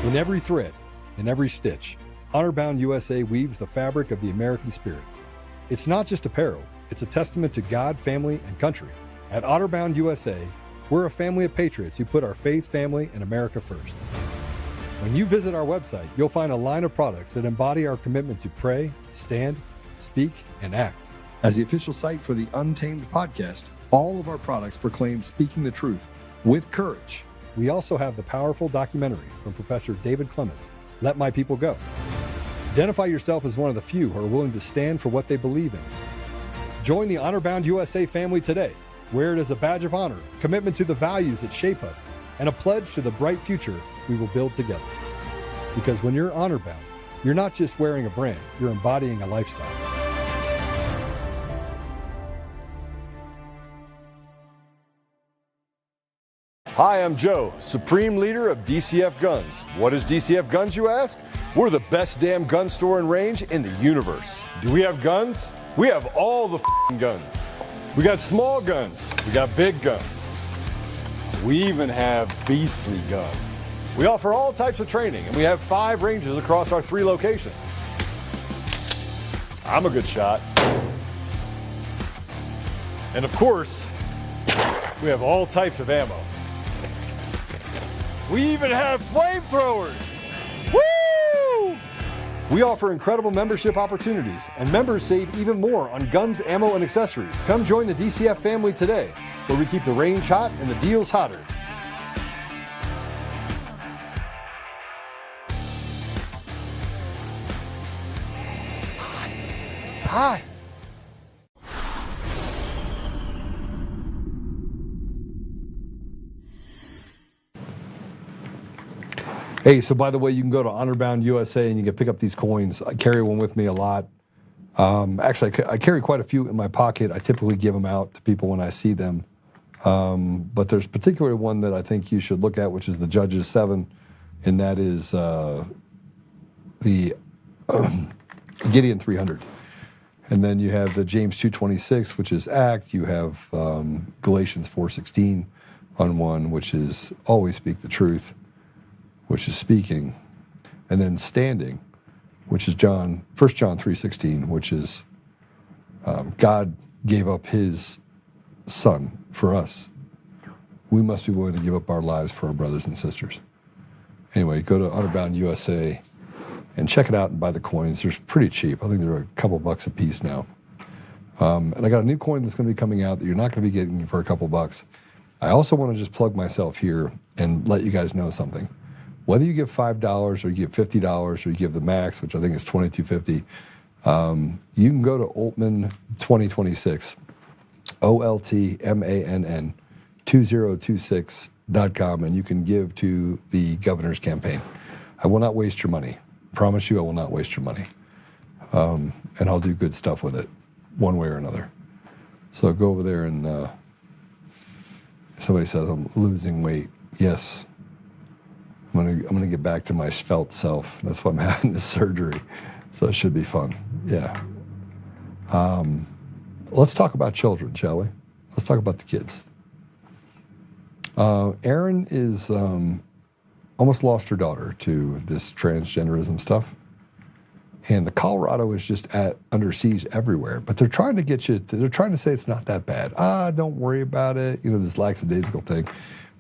In every thread, in every stitch, Honor-Bound USA weaves the fabric of the American spirit. It's not just apparel, it's a testament to God, family, and country. At Honor-Bound USA, we're a family of patriots who put our faith, family, and America first. When you visit our website, you'll find a line of products that embody our commitment to pray, stand, speak, and act. As the official site for the Untamed podcast, all of our products proclaim speaking the truth with courage. We also have the powerful documentary from Professor David Clements, Let My People Go. Identify yourself as one of the few who are willing to stand for what they believe in. Join the Honor-Bound USA family today. Wear it as a badge of honor, commitment to the values that shape us, and a pledge to the bright future we will build together. Because when you're honor-bound, you're not just wearing a brand, you're embodying a lifestyle. Hi, I'm Joe, Supreme Leader of DCF Guns. What is DCF Guns, you ask? We're the best damn gun store and range in the universe. Do we have guns? We have all the guns. We got small guns. We got big guns. We even have beastly guns. We offer all types of training, and we have 5 ranges across our 3 locations. I'm a good shot. And of course, we have all types of ammo. We even have flamethrowers. Woo! We offer incredible membership opportunities, and members save even more on guns, ammo, and accessories. Come join the DCF family today, where we keep the range hot and the deals hotter. It's hot. Hey, so by the way, you can go to Honor-Bound USA and you can pick up these coins. I carry one with me a lot. Actually, I carry quite a few in my pocket. I typically give them out to people when I see them. But there's particularly one that I think you should look at, which is the Judges 7, and that is the Gideon 300. And then you have the James 2:26, which is act. You have Galatians 4:16 on one, which is always speak the truth, which is speaking, and then standing, which is 1 John 3:16, which is God gave up his son for us. We must be willing to give up our lives for our brothers and sisters. Anyway, go to Honor-Bound USA and check it out and buy the coins. They're pretty cheap. I think they're a couple bucks a piece now. And I got a new coin that's going to be coming out that you're not going to be getting for a couple bucks. I also want to just plug myself here and let you guys know something. Whether you give $5 or you give $50 or you give the max, which I think is $22.50, You can go to Oltmann 2026, OLTMANN 2026.com, and you can give to the governor's campaign. I will not waste your money. Promise you I will not waste your money. And I'll do good stuff with it, one way or another. So go over there and somebody says I'm losing weight. Yes. I'm gonna get back to my svelte self. That's why I'm having this surgery. So it should be fun. Yeah. Let's talk about children, shall we? Let's talk about the kids. Erin is almost lost her daughter to this transgenderism stuff. And the Colorado is just under siege everywhere. But they're trying to get you, they're trying to say it's not that bad. Don't worry about it. You know, this lackadaisical thing.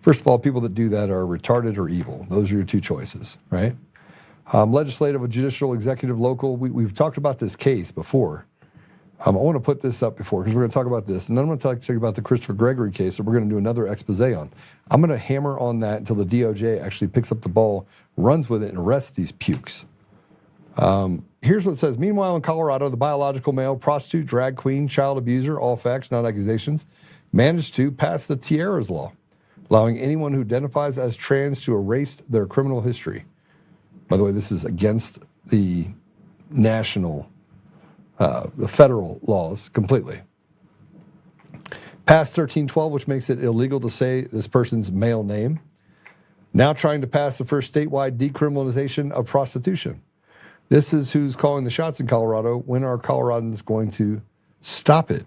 First of all, people that do that are retarded or evil. Those are your two choices, right? Legislative, judicial, executive, local. We've talked about this case before. I want to put this up before because we're going to talk about this. And then I'm going to talk to you about the Christopher Gregory case that we're going to do another expose on. I'm going to hammer on that until the DOJ actually picks up the ball, runs with it, and arrests these pukes. Here's what it says. Meanwhile, in Colorado, the biological male, prostitute, drag queen, child abuser, all facts, not accusations, managed to pass the Tierras law, allowing anyone who identifies as trans to erase their criminal history. By the way, this is against the national, the federal laws completely. Passed 1312, which makes it illegal to say this person's male name. Now trying to pass the first statewide decriminalization of prostitution. This is who's calling the shots in Colorado. When are Coloradans going to stop it?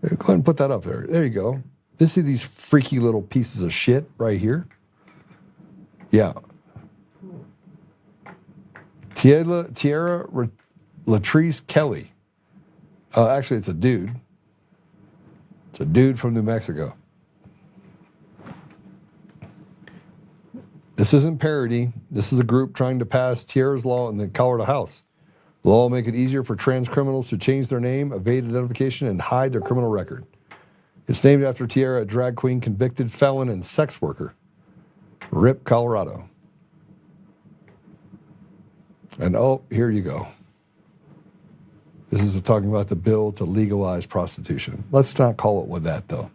Go ahead and put that up there. There you go. This is these freaky little pieces of shit right here. Yeah. Tierra Latrice Kelly. Actually, it's a dude. It's a dude from New Mexico. This isn't parody. This is a group trying to pass Tierra's law in the Colorado House. The law will make it easier for trans criminals to change their name, evade identification, and hide their criminal record. It's named after Tierra, a drag queen, convicted felon, and sex worker. RIP, Colorado. And here you go. This is talking about the bill to legalize prostitution. Let's not call it with that, though.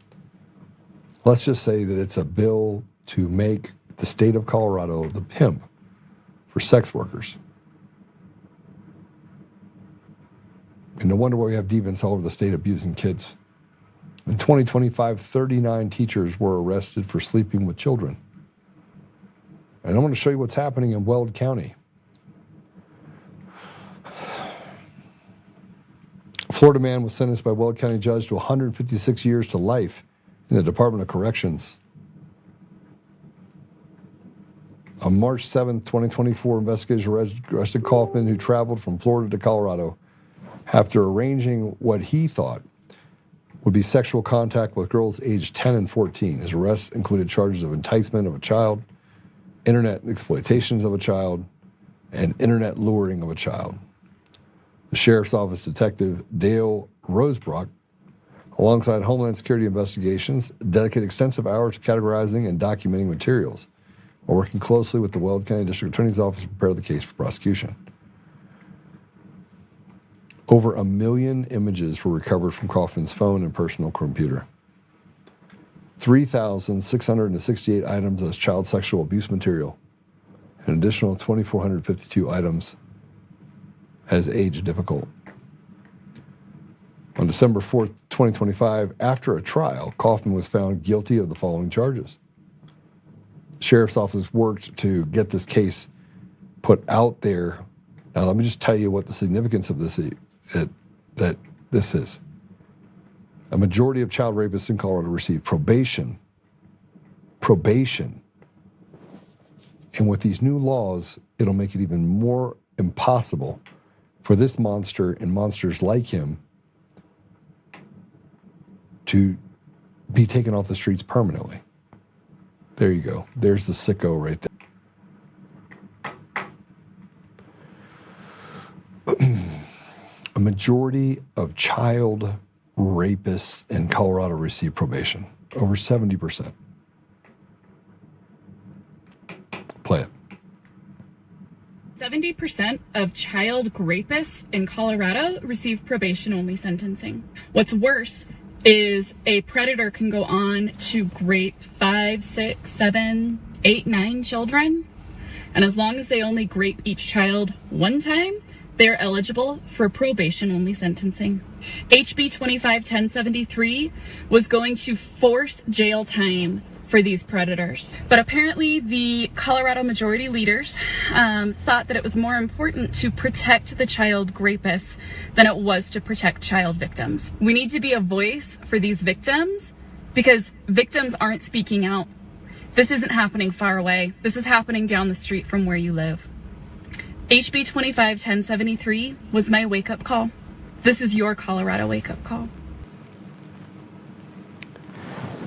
Let's just say that it's a bill to make the state of Colorado the pimp for sex workers. And no wonder why we have deviants all over the state abusing kids. In 2025, 39 teachers were arrested for sleeping with children. And I want to show you what's happening in Weld County. A Florida man was sentenced by Weld County judge to 156 years to life in the Department of Corrections. On March 7, 2024, investigators arrested Kaufman, who traveled from Florida to Colorado after arranging what he thought would be sexual contact with girls aged 10 and 14. His arrests included charges of enticement of a child, internet exploitations of a child, and internet luring of a child. The Sheriff's Office Detective Dale Rosebrook, alongside Homeland Security investigations, dedicated extensive hours to categorizing and documenting materials, while working closely with the Weld County District Attorney's Office to prepare the case for prosecution. Over 1 million images were recovered from Kaufman's phone and personal computer. 3,668 items as child sexual abuse material. An additional 2,452 items as age difficult. On December 4th, 2025, after a trial, Kaufman was found guilty of the following charges. Sheriff's Office worked to get this case put out there. Now, let me just tell you what the significance of this is. That this is. A majority of child rapists in Colorado receive probation. And with these new laws, it'll make it even more impossible for this monster and monsters like him to be taken off the streets permanently. There you go. There's the sicko right there. A majority of child rapists in Colorado receive probation. Over 70%. Play it. 70% of child rapists in Colorado receive probation-only sentencing. What's worse is a predator can go on to rape 5, 6, 7, 8, 9 children. And as long as they only rape each child one time, they are eligible for probation-only sentencing. HB 25-1073 was going to force jail time for these predators. But apparently the Colorado majority leaders thought that it was more important to protect the child rapists than it was to protect child victims. We need to be a voice for these victims because victims aren't speaking out. This isn't happening far away. This is happening down the street from where you live. HB 25-1073 was my wake-up call. This is your Colorado wake-up call.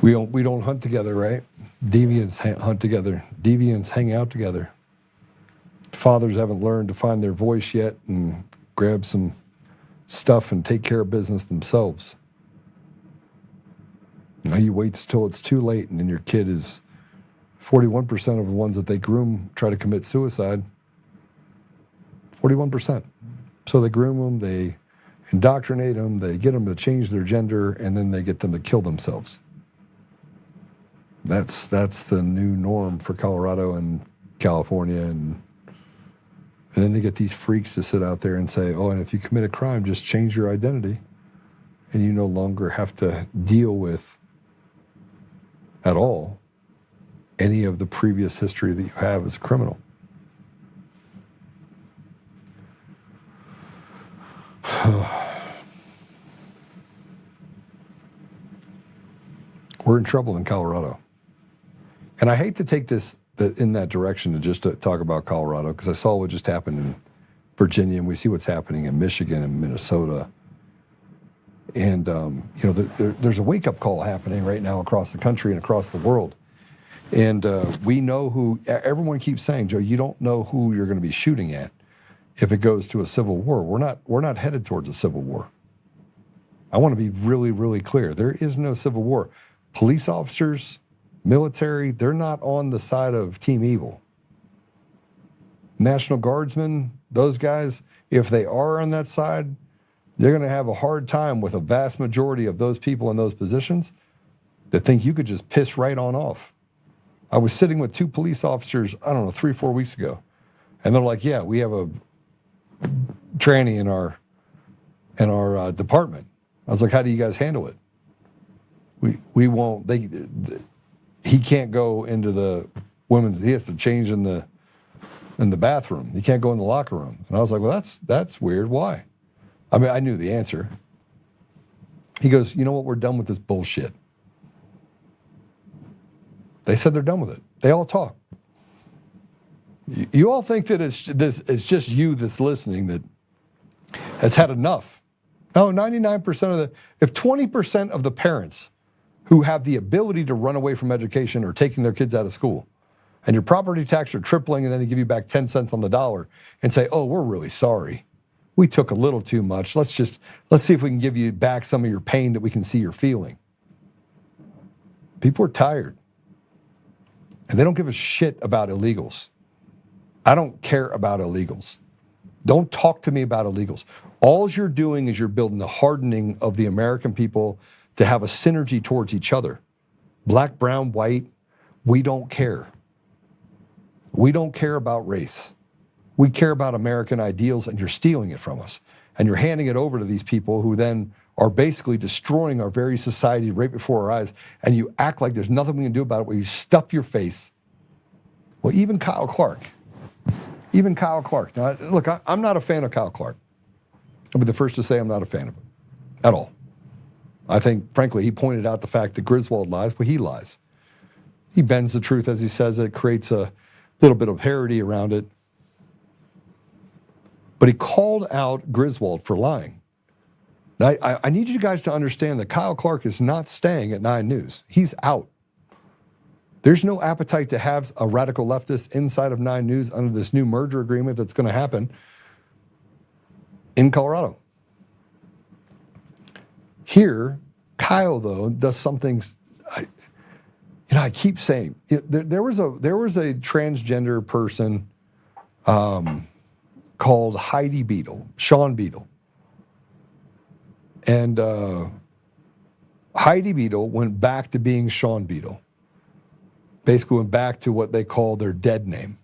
We don't hunt together, right? Deviants hunt together. Deviants hang out together. Fathers haven't learned to find their voice yet and grab some stuff and take care of business themselves. Now you wait till it's too late, and then your kid is 41% of the ones that they groom try to commit suicide. 41%. So they groom them, they indoctrinate them, they get them to change their gender, and then they get them to kill themselves. That's the new norm for Colorado and California, and then they get these freaks to sit out there and say, oh, and if you commit a crime, just change your identity, and you no longer have to deal with at all any of the previous history that you have as a criminal. We're in trouble in Colorado. And I hate to take this in that direction to talk about Colorado, because I saw what just happened in Virginia, and we see what's happening in Michigan and Minnesota. And there's a wake-up call happening right now across the country and across the world. And we know who, everyone keeps saying, Joe, you don't know who you're going to be shooting at if it goes to a civil war. We're not headed towards a civil war. I want to be really, really clear. There is no civil war. Police officers, military, they're not on the side of Team Evil. National Guardsmen, those guys, if they are on that side, they're going to have a hard time with a vast majority of those people in those positions that think you could just piss right on off. I was sitting with 2 police officers, I don't know, 3 or 4 weeks ago, and they're like, yeah, we have a tranny in our department. I was like, how do you guys handle it? We won't, he can't go into the women's, he has to change in the bathroom. He can't go in the locker room. And I was like, well, that's weird. Why? I mean, I knew the answer. He goes, you know what? We're done with this bullshit. They said they're done with it. They all talk. You all think that it's just you that's listening that has had enough. No, 99% if 20% of the parents who have the ability to run away from education are taking their kids out of school, and your property tax are tripling, and then they give you back 10 cents on the dollar and say, oh, we're really sorry. We took a little too much. Let's see if we can give you back some of your pain that we can see you're feeling. People are tired. And they don't give a shit about illegals. I don't care about illegals. Don't talk to me about illegals. All you're doing is you're building the hardening of the American people to have a synergy towards each other. Black, brown, white, we don't care. We don't care about race. We care about American ideals, and you're stealing it from us. And you're handing it over to these people who then are basically destroying our very society right before our eyes, and you act like there's nothing we can do about it, where you stuff your face. Well, even Kyle Clark. Now, look, I'm not a fan of Kyle Clark. I'll be the first to say I'm not a fan of him at all. I think, frankly, he pointed out the fact that Griswold lies, but he lies. He bends the truth as he says it, creates a little bit of parody around it. But he called out Griswold for lying. Now, I need you guys to understand that Kyle Clark is not staying at 9 News. He's out. There's no appetite to have a radical leftist inside of 9 News under this new merger agreement that's going to happen in Colorado. Here, Kyle, though, does something. I keep saying there was a transgender person called Sean Beadle. And Heidi Beadle went back to being Sean Beadle. Basically went back to what they call their dead name.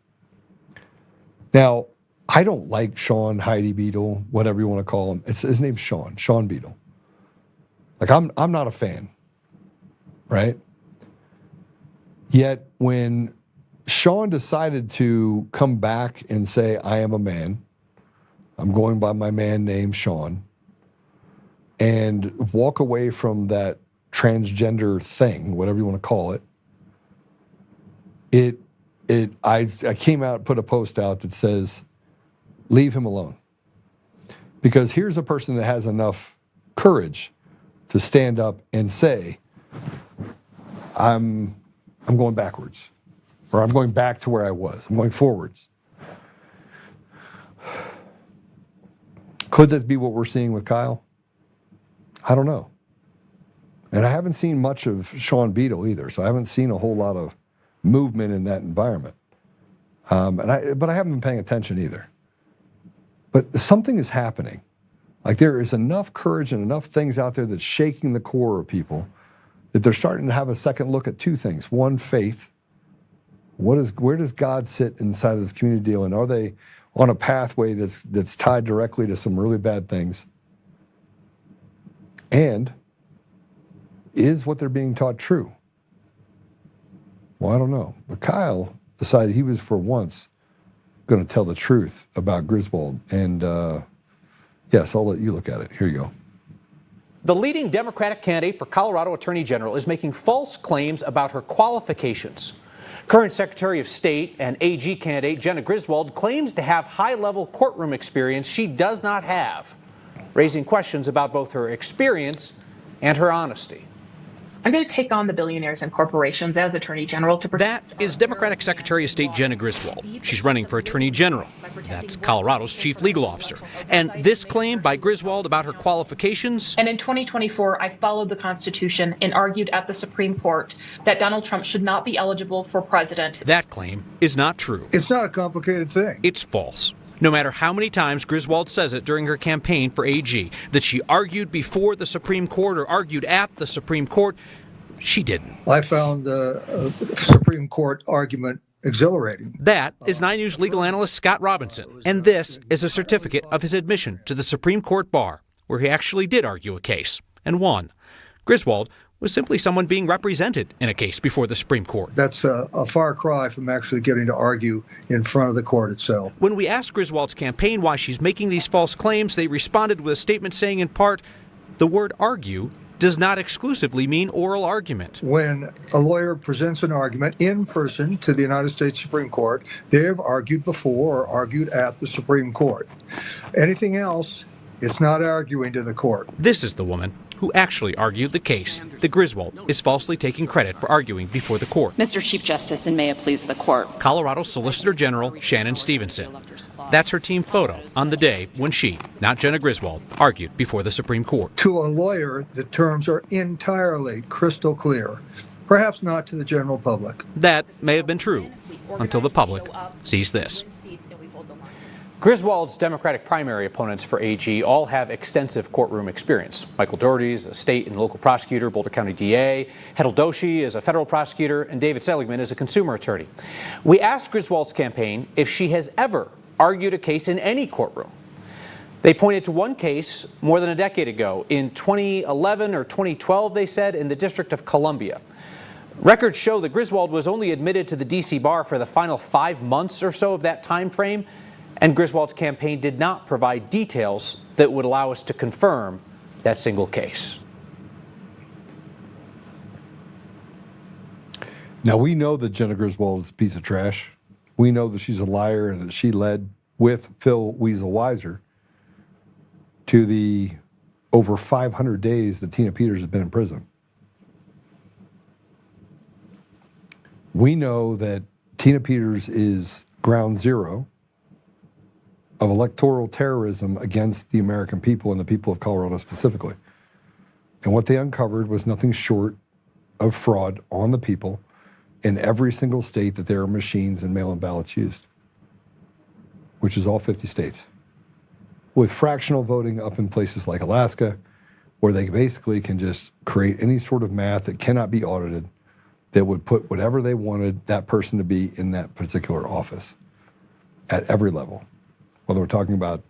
Now, I don't like Sean, Heidi Beadle, whatever you want to call him. His name's Sean Beadle. Like, I'm not a fan, right? Yet when Sean decided to come back and say, I am a man, I'm going by my man name, Sean, and walk away from that transgender thing, whatever you want to call it, I came out, put a post out that says, leave him alone. Because here's a person that has enough courage to stand up and say, I'm going backwards, or I'm going back to where I was. I'm going forwards. Could this be what we're seeing with Kyle? I don't know. And I haven't seen much of Sean Beadle either, so I haven't seen a whole lot of movement in that environment. But I haven't been paying attention either. But something is happening. Like, there is enough courage and enough things out there that's shaking the core of people that they're starting to have a second look at two things. One, faith. Where does God sit inside of this community deal? And are they on a pathway that's tied directly to some really bad things? And is what they're being taught true? Well, I don't know. But Kyle decided he was, for once, going to tell the truth about Griswold. And yes, I'll let you look at it. Here you go. The leading Democratic candidate for Colorado Attorney General is making false claims about her qualifications. Current Secretary of State and AG candidate Jenna Griswold claims to have high-level courtroom experience she does not have, raising questions about both her experience and her honesty. I'm going to take on the billionaires and corporations as Attorney General to protect. That is Democratic Secretary of State Jenna Griswold. She's running for Attorney General. That's Colorado's chief legal officer. And this claim by Griswold about her qualifications. And in 2024, I followed the Constitution and argued at the Supreme Court that Donald Trump should not be eligible for president. That claim is not true. It's not a complicated thing. It's false. No matter how many times Griswold says it during her campaign for AG, that she argued before the Supreme Court or argued at the Supreme Court, she didn't. I found the Supreme Court argument exhilarating. That is 9 News legal analyst Scott Robinson, and this is a certificate of his admission to the Supreme Court bar, where he actually did argue a case, and won. Griswold was simply someone being represented in a case before the Supreme Court. That's a far cry from actually getting to argue in front of the court itself. When we asked Griswold's campaign why she's making these false claims, they responded with a statement saying, in part, the word argue does not exclusively mean oral argument. When a lawyer presents an argument in person to the United States Supreme Court, they have argued before or argued at the Supreme Court. Anything else, it's not arguing to the court. This is the woman who actually argued the case that Griswold is falsely taking credit for arguing before the court. Mr. Chief Justice, and may it please the court. Colorado Solicitor General Shannon Stevenson. That's her team photo on the day when she, not Jenna Griswold, argued before the Supreme Court. To a lawyer, the terms are entirely crystal clear, perhaps not to the general public. That may have been true until the public sees this. Griswold's Democratic primary opponents for AG all have extensive courtroom experience. Michael Doherty is a state and local prosecutor, Boulder County DA. Hetal Doshi is a federal prosecutor, and David Seligman is a consumer attorney. We asked Griswold's campaign if she has ever argued a case in any courtroom. They pointed to one case more than a decade ago, in 2011 or 2012, they said, in the District of Columbia. Records show that Griswold was only admitted to the D.C. bar for the final 5 months or so of that time frame, and Griswold's campaign did not provide details that would allow us to confirm that single case. Now, we know that Jenna Griswold is a piece of trash. We know that she's a liar and that she led with Phil Weasel Weiser to the over 500 days that Tina Peters has been in prison. We know that Tina Peters is ground zero of electoral terrorism against the American people and the people of Colorado specifically. And what they uncovered was nothing short of fraud on the people in every single state that there are machines and mail-in ballots used. which is all 50 states, with fractional voting up in places like Alaska, where they basically can just create any sort of math that cannot be audited that would put whatever they wanted that person to be in that particular office at every level, whether we're talking about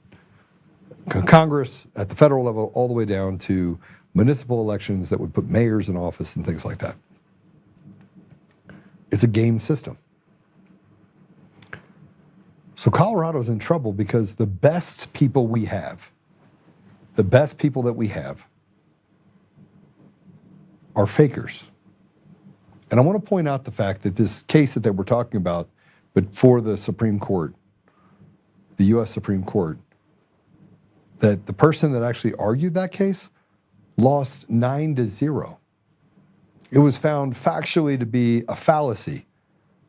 Congress at the federal level all the way down to municipal elections that would put mayors in office and things like that. It's a game system. So Colorado's in trouble because the best people we have, the best people that we have are fakers. And I want to point out the fact that this case that we're talking about, but for the Supreme Court, the U.S. Supreme Court, that the person that actually argued that case lost 9-0. It was found factually to be a fallacy,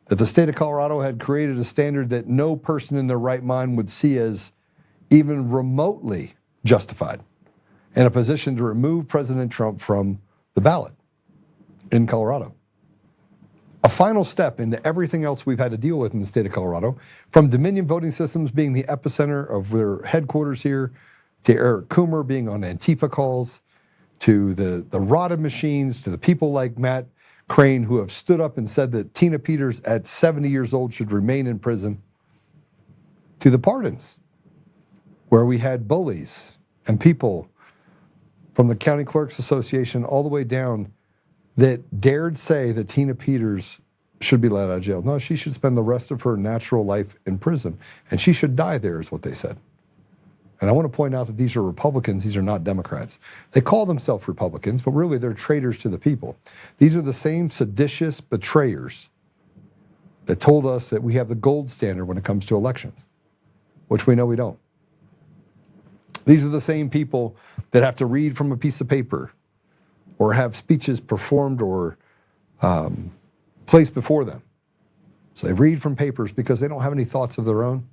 that the state of Colorado had created a standard that no person in their right mind would see as even remotely justified, and a position to remove President Trump from the ballot in Colorado. A final step into everything else we've had to deal with in the state of Colorado, from Dominion voting systems being the epicenter of their headquarters here, to Eric Coomer being on Antifa calls, to the rotted machines, to the people like Matt Crane who have stood up and said that Tina Peters at 70 years old should remain in prison, to the pardons, where we had bullies and people from the County Clerks Association all the way down that dared say that Tina Peters should be let out of jail. No, she should spend the rest of her natural life in prison, and she should die there, is what they said. And I want to point out that these are Republicans, these are not Democrats. They call themselves Republicans, but really they're traitors to the people. These are the same seditious betrayers that told us that we have the gold standard when it comes to elections, which we know we don't. These are the same people that have to read from a piece of paper or have speeches performed or placed before them. So they read from papers because they don't have any thoughts of their own.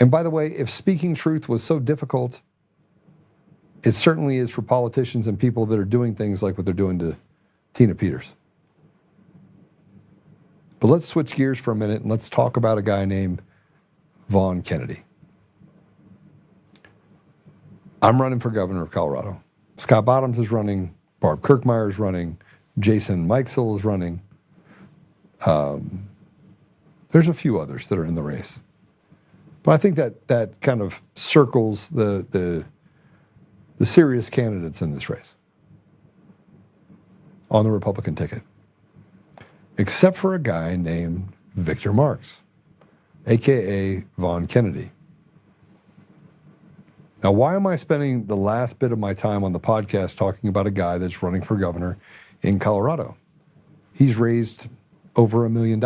And by the way, if speaking truth was so difficult, it certainly is for politicians and people that are doing things like what they're doing to Tina Peters. But let's switch gears for a minute and let's talk about a guy named Vaughn Kennedy. I'm running for governor of Colorado. Scott Bottoms is running. Barb Kirkmeyer is running. Jason Mikesell is running. There's a few others that are in the race. But I think that kind of circles the serious candidates in this race on the Republican ticket, except for a guy named Victor Marx, a.k.a. Vaughn Kennedy. Now, why am I spending the last bit of my time on the podcast talking about a guy that's running for governor in Colorado? He's raised over $1 million.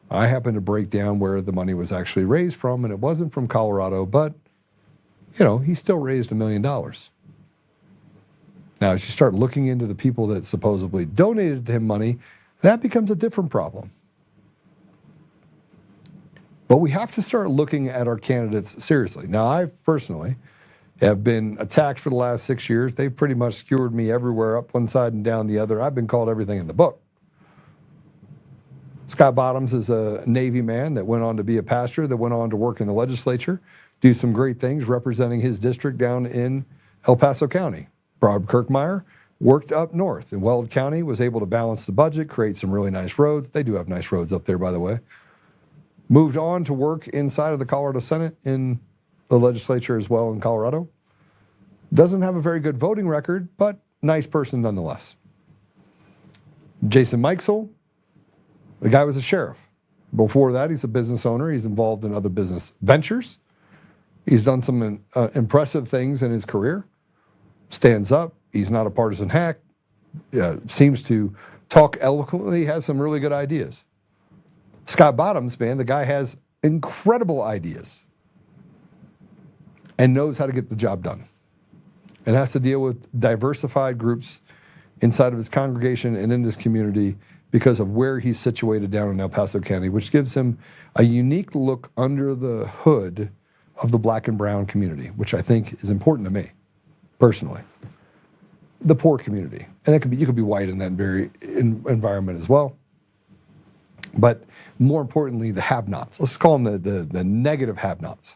I happen to break down where the money was actually raised from, and it wasn't from Colorado, but, you know, he still raised $1 million. Now, as you start looking into the people that supposedly donated to him money, that becomes a different problem. But we have to start looking at our candidates seriously. Now, I personally have been attacked for the last 6 years. They've pretty much skewered me everywhere, up one side and down the other. I've been called everything in the book. Scott Bottoms is a Navy man that went on to be a pastor, that went on to work in the legislature, do some great things representing his district down in El Paso County. Barb Kirkmeyer worked up north in Weld County, was able to balance the budget, create some really nice roads. They do have nice roads up there, by the way. Moved on to work inside of the Colorado Senate in the legislature as well in Colorado. Doesn't have a very good voting record, but nice person nonetheless. Jason Mikesell, the guy was a sheriff. Before that, he's a business owner. He's involved in other business ventures. He's done some impressive things in his career. Stands up. He's not a partisan hack. Seems to talk eloquently, has some really good ideas. Scott Bottoms, man, the guy has incredible ideas and knows how to get the job done and has to deal with diversified groups inside of his congregation and in his community because of where he's situated down in El Paso County, which gives him a unique look under the hood of the black and brown community, which I think is important to me, personally. The poor community. And it could be, you could be white in that very environment as well. But more importantly, the have-nots. Let's call them the negative have-nots.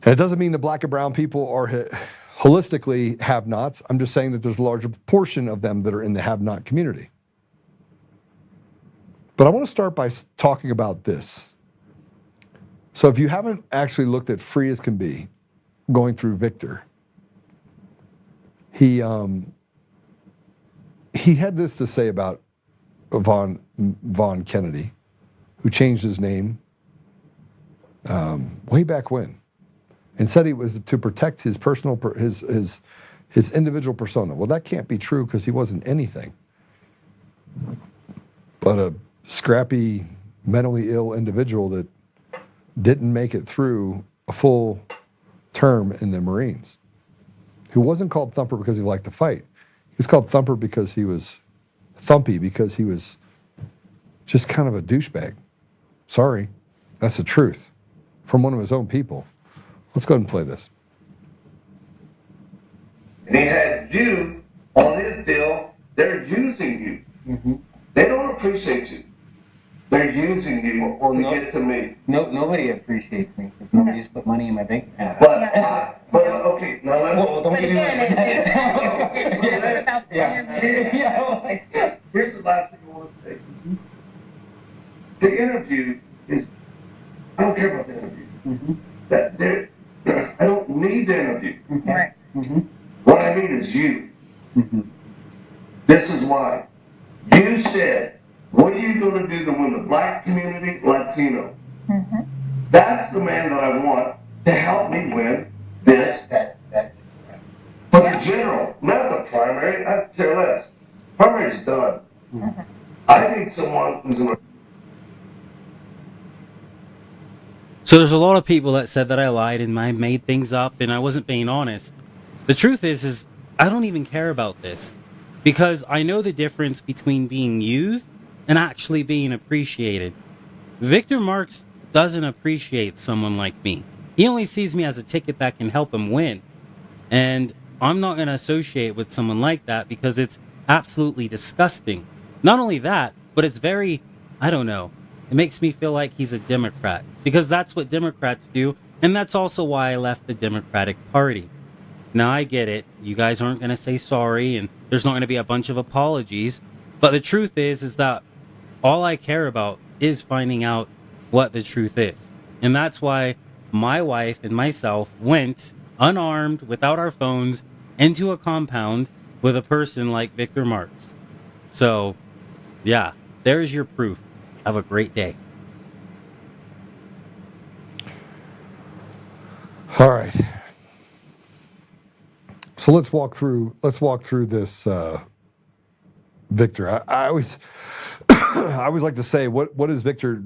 And it doesn't mean the black and brown people are holistically have-nots. I'm just saying that there's a larger proportion of them that are in the have-not community. But I want to start by talking about this. So if you haven't actually looked at Free as Can Be, going through Victor, he had this to say about Vaughn Kennedy, who changed his name way back when, and said he was to protect his personal, his individual persona. Well, that can't be true because he wasn't anything but a scrappy, mentally ill individual that didn't make it through a full term in the Marines, who wasn't called Thumper because he liked to fight. He was called Thumper because he was Thumpy, because he was just kind of a douchebag. Sorry, that's the truth. From one of his own people. Let's go ahead and play this. And he had you on his deal. They're using you. Mm-hmm. They don't appreciate you. They're using you to get to me. No, nobody appreciates me because nobody's put money in my bank account. But okay, now let's. Well, don't get me Here's the last thing I want to say. The interview is. I don't care about the interview. I don't need the interview. Right. What I need is you. This is why. You said, what are you going to do to win the black community, Latino? That's the man that I want to help me win this. For the general, not the primary. I care less. Primary's done. I need someone who's going to. So there's a lot of people that said that I lied and I made things up and I wasn't being honest. The truth is I don't even care about this because I know the difference between being used and actually being appreciated. Victor Marx doesn't appreciate someone like me. He only sees me as a ticket that can help him win. And I'm not going to associate with someone like that because it's absolutely disgusting. Not only that, but it's very, I don't know, it makes me feel like he's a Democrat because that's what Democrats do. And that's also why I left the Democratic Party. Now, I get it. You guys aren't going to say sorry and there's not going to be a bunch of apologies. But the truth is that all I care about is finding out what the truth is. And that's why my wife and myself went unarmed, without our phones, into a compound with a person like Victor Marx. So, yeah, there's your proof. Have a great day. All right. So let's walk through this, Victor. I always I always like to say, what is Victor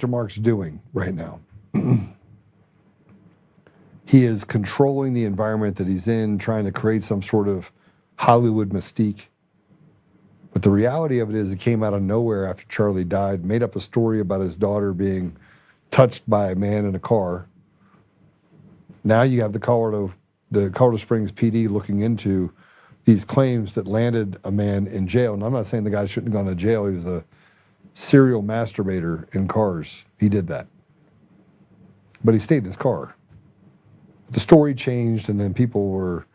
Marx doing right now? He is controlling the environment that he's in, trying to create some sort of Hollywood mystique. But the reality of it is, it came out of nowhere after Charlie died, made up a story about his daughter being touched by a man in a car. Now you have the Colorado Springs PD looking into these claims that landed a man in jail. And I'm not saying the guy shouldn't have gone to jail. He was a serial masturbator in cars. He did that. But he stayed in his car. The story changed, and then people were,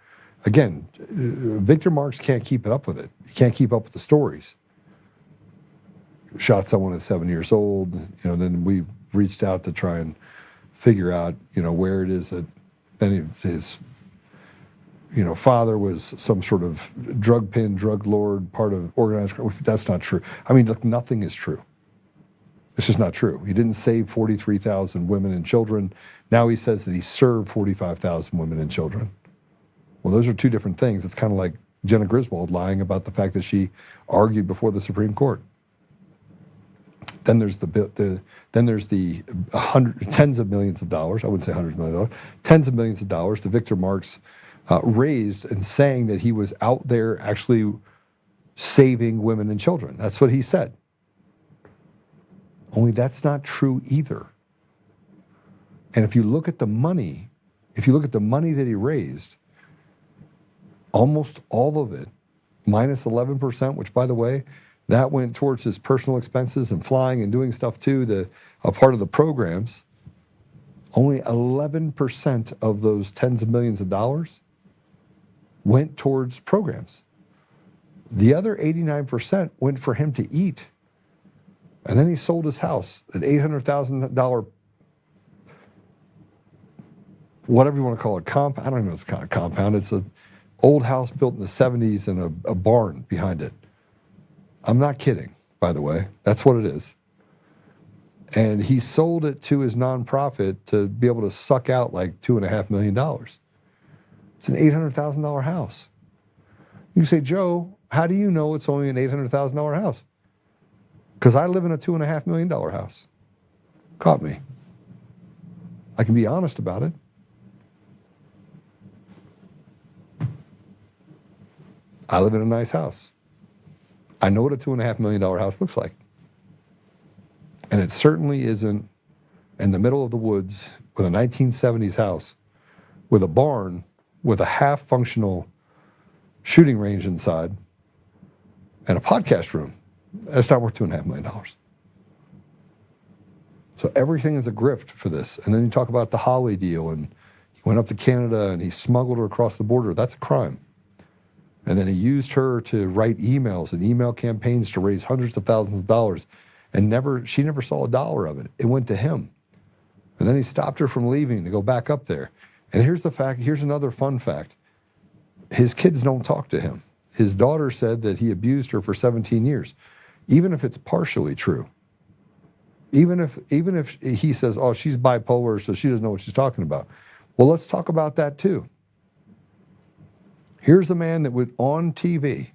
again, Victor Marx can't keep up with it. He can't keep up with the stories. Shot someone at 7 years old. Then we reached out to try and figure out, where it is that then his father was some sort of drug lord, part of organized crime. That's not true. I mean, look, nothing is true. It's just not true. He didn't save 43,000 women and children. Now he says that he served 45,000 women and children. Well, those are two different things. It's kind of like Jenna Griswold lying about the fact that she argued before the Supreme Court. Then there's the tens of millions of dollars. I wouldn't say hundreds of millions of dollars. Tens of millions of dollars that Victor Marx raised and saying that he was out there actually saving women and children. That's what he said. Only that's not true either. And if you look at the money that he raised, almost all of it, minus 11%, which, by the way, That went towards his personal expenses and flying and doing stuff too, a part of the programs. Only 11% of those tens of millions of dollars went towards programs. The other 89% went for him to eat. And then he sold his house, an $800,000, whatever you want to call it, I don't even know if it's kind of compound. It's an old house built in the 70s and a barn behind it. I'm not kidding, by the way. That's what it is. And he sold it to his nonprofit to be able to suck out like $2.5 million. It's an $800,000 house. You say, Joe, how do you know it's only an $800,000 house? Because I live in a $2.5 million house. Caught me. I can be honest about it. I live in a nice house. I know what a $2.5 million house looks like. And it certainly isn't in the middle of the woods with a 1970s house with a barn with a half-functional shooting range inside and a podcast room. That's not worth $2.5 million. So everything is a grift for this. And then you talk about the Holly deal, and he went up to Canada and he smuggled her across the border. That's a crime. And then he used her to write emails and email campaigns to raise hundreds of thousands of dollars. And she never saw a dollar of it. It went to him. And then he stopped her from leaving to go back up there. And here's another fun fact. His kids don't talk to him. His daughter said that he abused her for 17 years. Even if it's partially true. Even if he says, oh, she's bipolar, so she doesn't know what she's talking about. Well, let's talk about that too. Here's a man that was on TV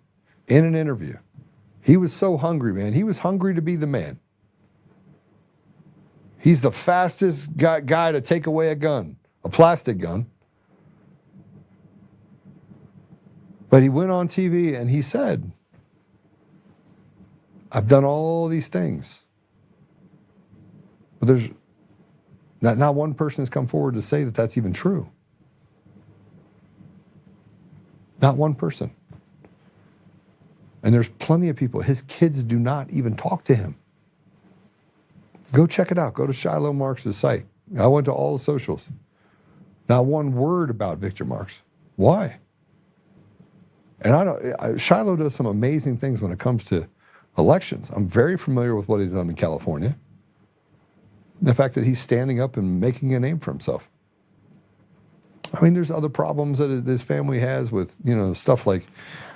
in an interview. He was so hungry, man. He was hungry to be the man. He's the fastest guy to take away a gun, a plastic gun. But he went on TV and he said, I've done all these things. But there's not one person has come forward to say that that's even true. Not one person. And there's plenty of people. His kids do not even talk to him. Go check it out. Go to Shiloh Marks' site. I went to all the socials. Not one word about Victor Marks. Why? And Shiloh does some amazing things when it comes to elections. I'm very familiar with what he's done in California. The fact that he's standing up and making a name for himself. I mean, there's other problems that his family has with, stuff like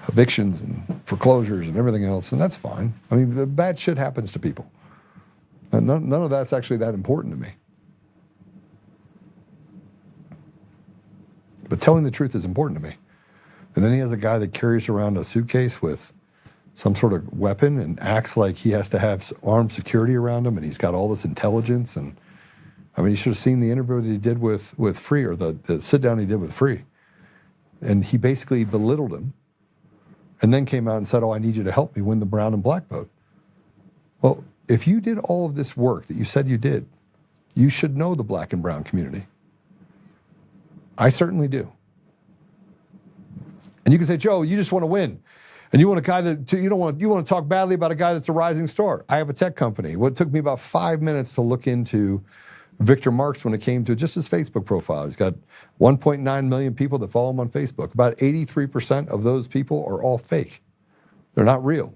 evictions and foreclosures and everything else, and that's fine. I mean, the bad shit happens to people. And none of that's actually that important to me. But telling the truth is important to me. And then he has a guy that carries around a suitcase with some sort of weapon and acts like he has to have armed security around him, and he's got all this intelligence. And I mean, you should have seen the interview that he did with Free, or the sit-down he did with Free. And he basically belittled him and then came out and said, oh, I need you to help me win the brown and black vote. Well, if you did all of this work that you said you did, you should know the black and brown community. I certainly do. And you can say, Joe, you just want to win. And you want a guy that, you want to talk badly about a guy that's a rising star. I have a tech company. Well, it took me about 5 minutes to look into Victor Marks when it came to just his Facebook profile. He's got 1.9 million people that follow him on Facebook. About 83% of those people are all fake. They're not real.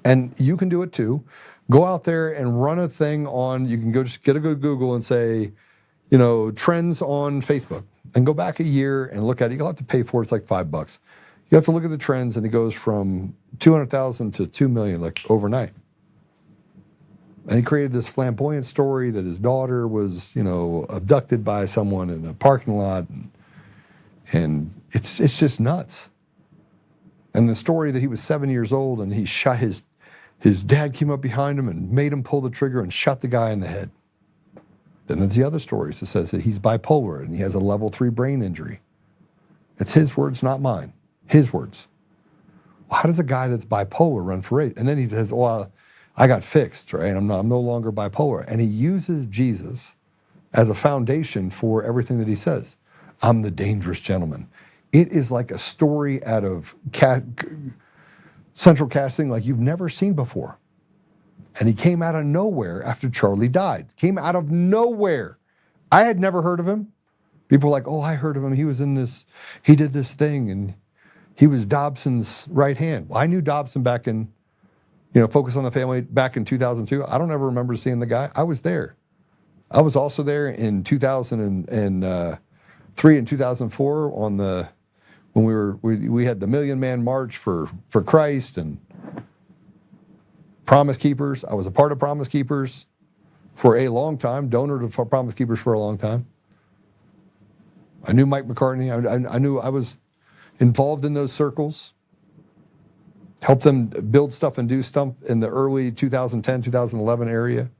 And you can do it too. Go out there and run a thing on, you can go just get a good Google and say, trends on Facebook. And go back a year and look at it. You'll have to pay for it. It's like $5. You have to look at the trends, and it goes from 200,000 to 2 million, like overnight. And he created this flamboyant story that his daughter was, abducted by someone in a parking lot. And it's just nuts. And the story that he was 7 years old and he shot his dad came up behind him and made him pull the trigger and shot the guy in the head. Then there's the other stories that says that he's bipolar and he has a level 3 brain injury. It's his words, not mine. His words. Well, how does a guy that's bipolar run for race? And then he says, well, I got fixed, right? I'm no longer bipolar. And he uses Jesus as a foundation for everything that he says. I'm the dangerous gentleman. It is like a story out of central casting like you've never seen before. And he came out of nowhere after Charlie died. Came out of nowhere. I had never heard of him. People were like, oh, I heard of him. He was in this, he did this thing, and he was Dobson's right hand. Well, I knew Dobson back in, Focus on the Family back in 2002. I don't ever remember seeing the guy. I was there. I was also there in 2003 and 2004 when we had the Million Man March for Christ and Promise Keepers. I was a part of Promise Keepers for a long time, donor to Promise Keepers for a long time. I knew Mike McCartney. I knew I was involved in those circles. Helped them build stuff and do stuff in the early 2010, 2011 area.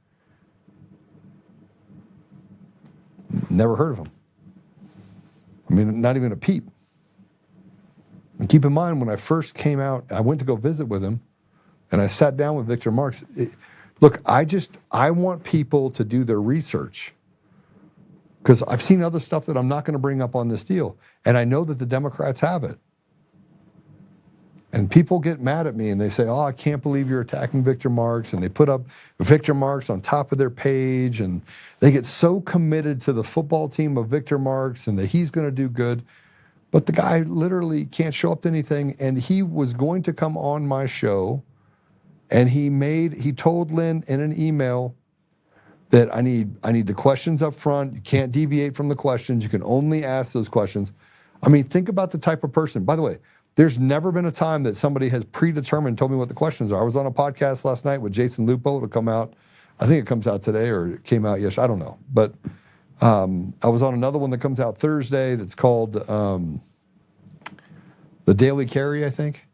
Never heard of him. I mean, not even a peep. And keep in mind, when I first came out, I went to go visit with him, and I sat down with Victor Marx. Look, I want people to do their research, because I've seen other stuff that I'm not going to bring up on this deal, and I know that the Democrats have it. And people get mad at me and they say, oh, I can't believe you're attacking Victor Marx. And they put up Victor Marx on top of their page. And they get so committed to the football team of Victor Marx and that he's going to do good. But the guy literally can't show up to anything. And he was going to come on my show. And he told Lynn in an email that I need the questions up front. You can't deviate from the questions. You can only ask those questions. I mean, think about the type of person. By the way, there's never been a time that somebody has predetermined, told me what the questions are. I was on a podcast last night with Jason Lupo. It'll come out, I think it comes out today or it came out yesterday. I don't know. But I was on another one that comes out Thursday that's called The Daily Carry, I think.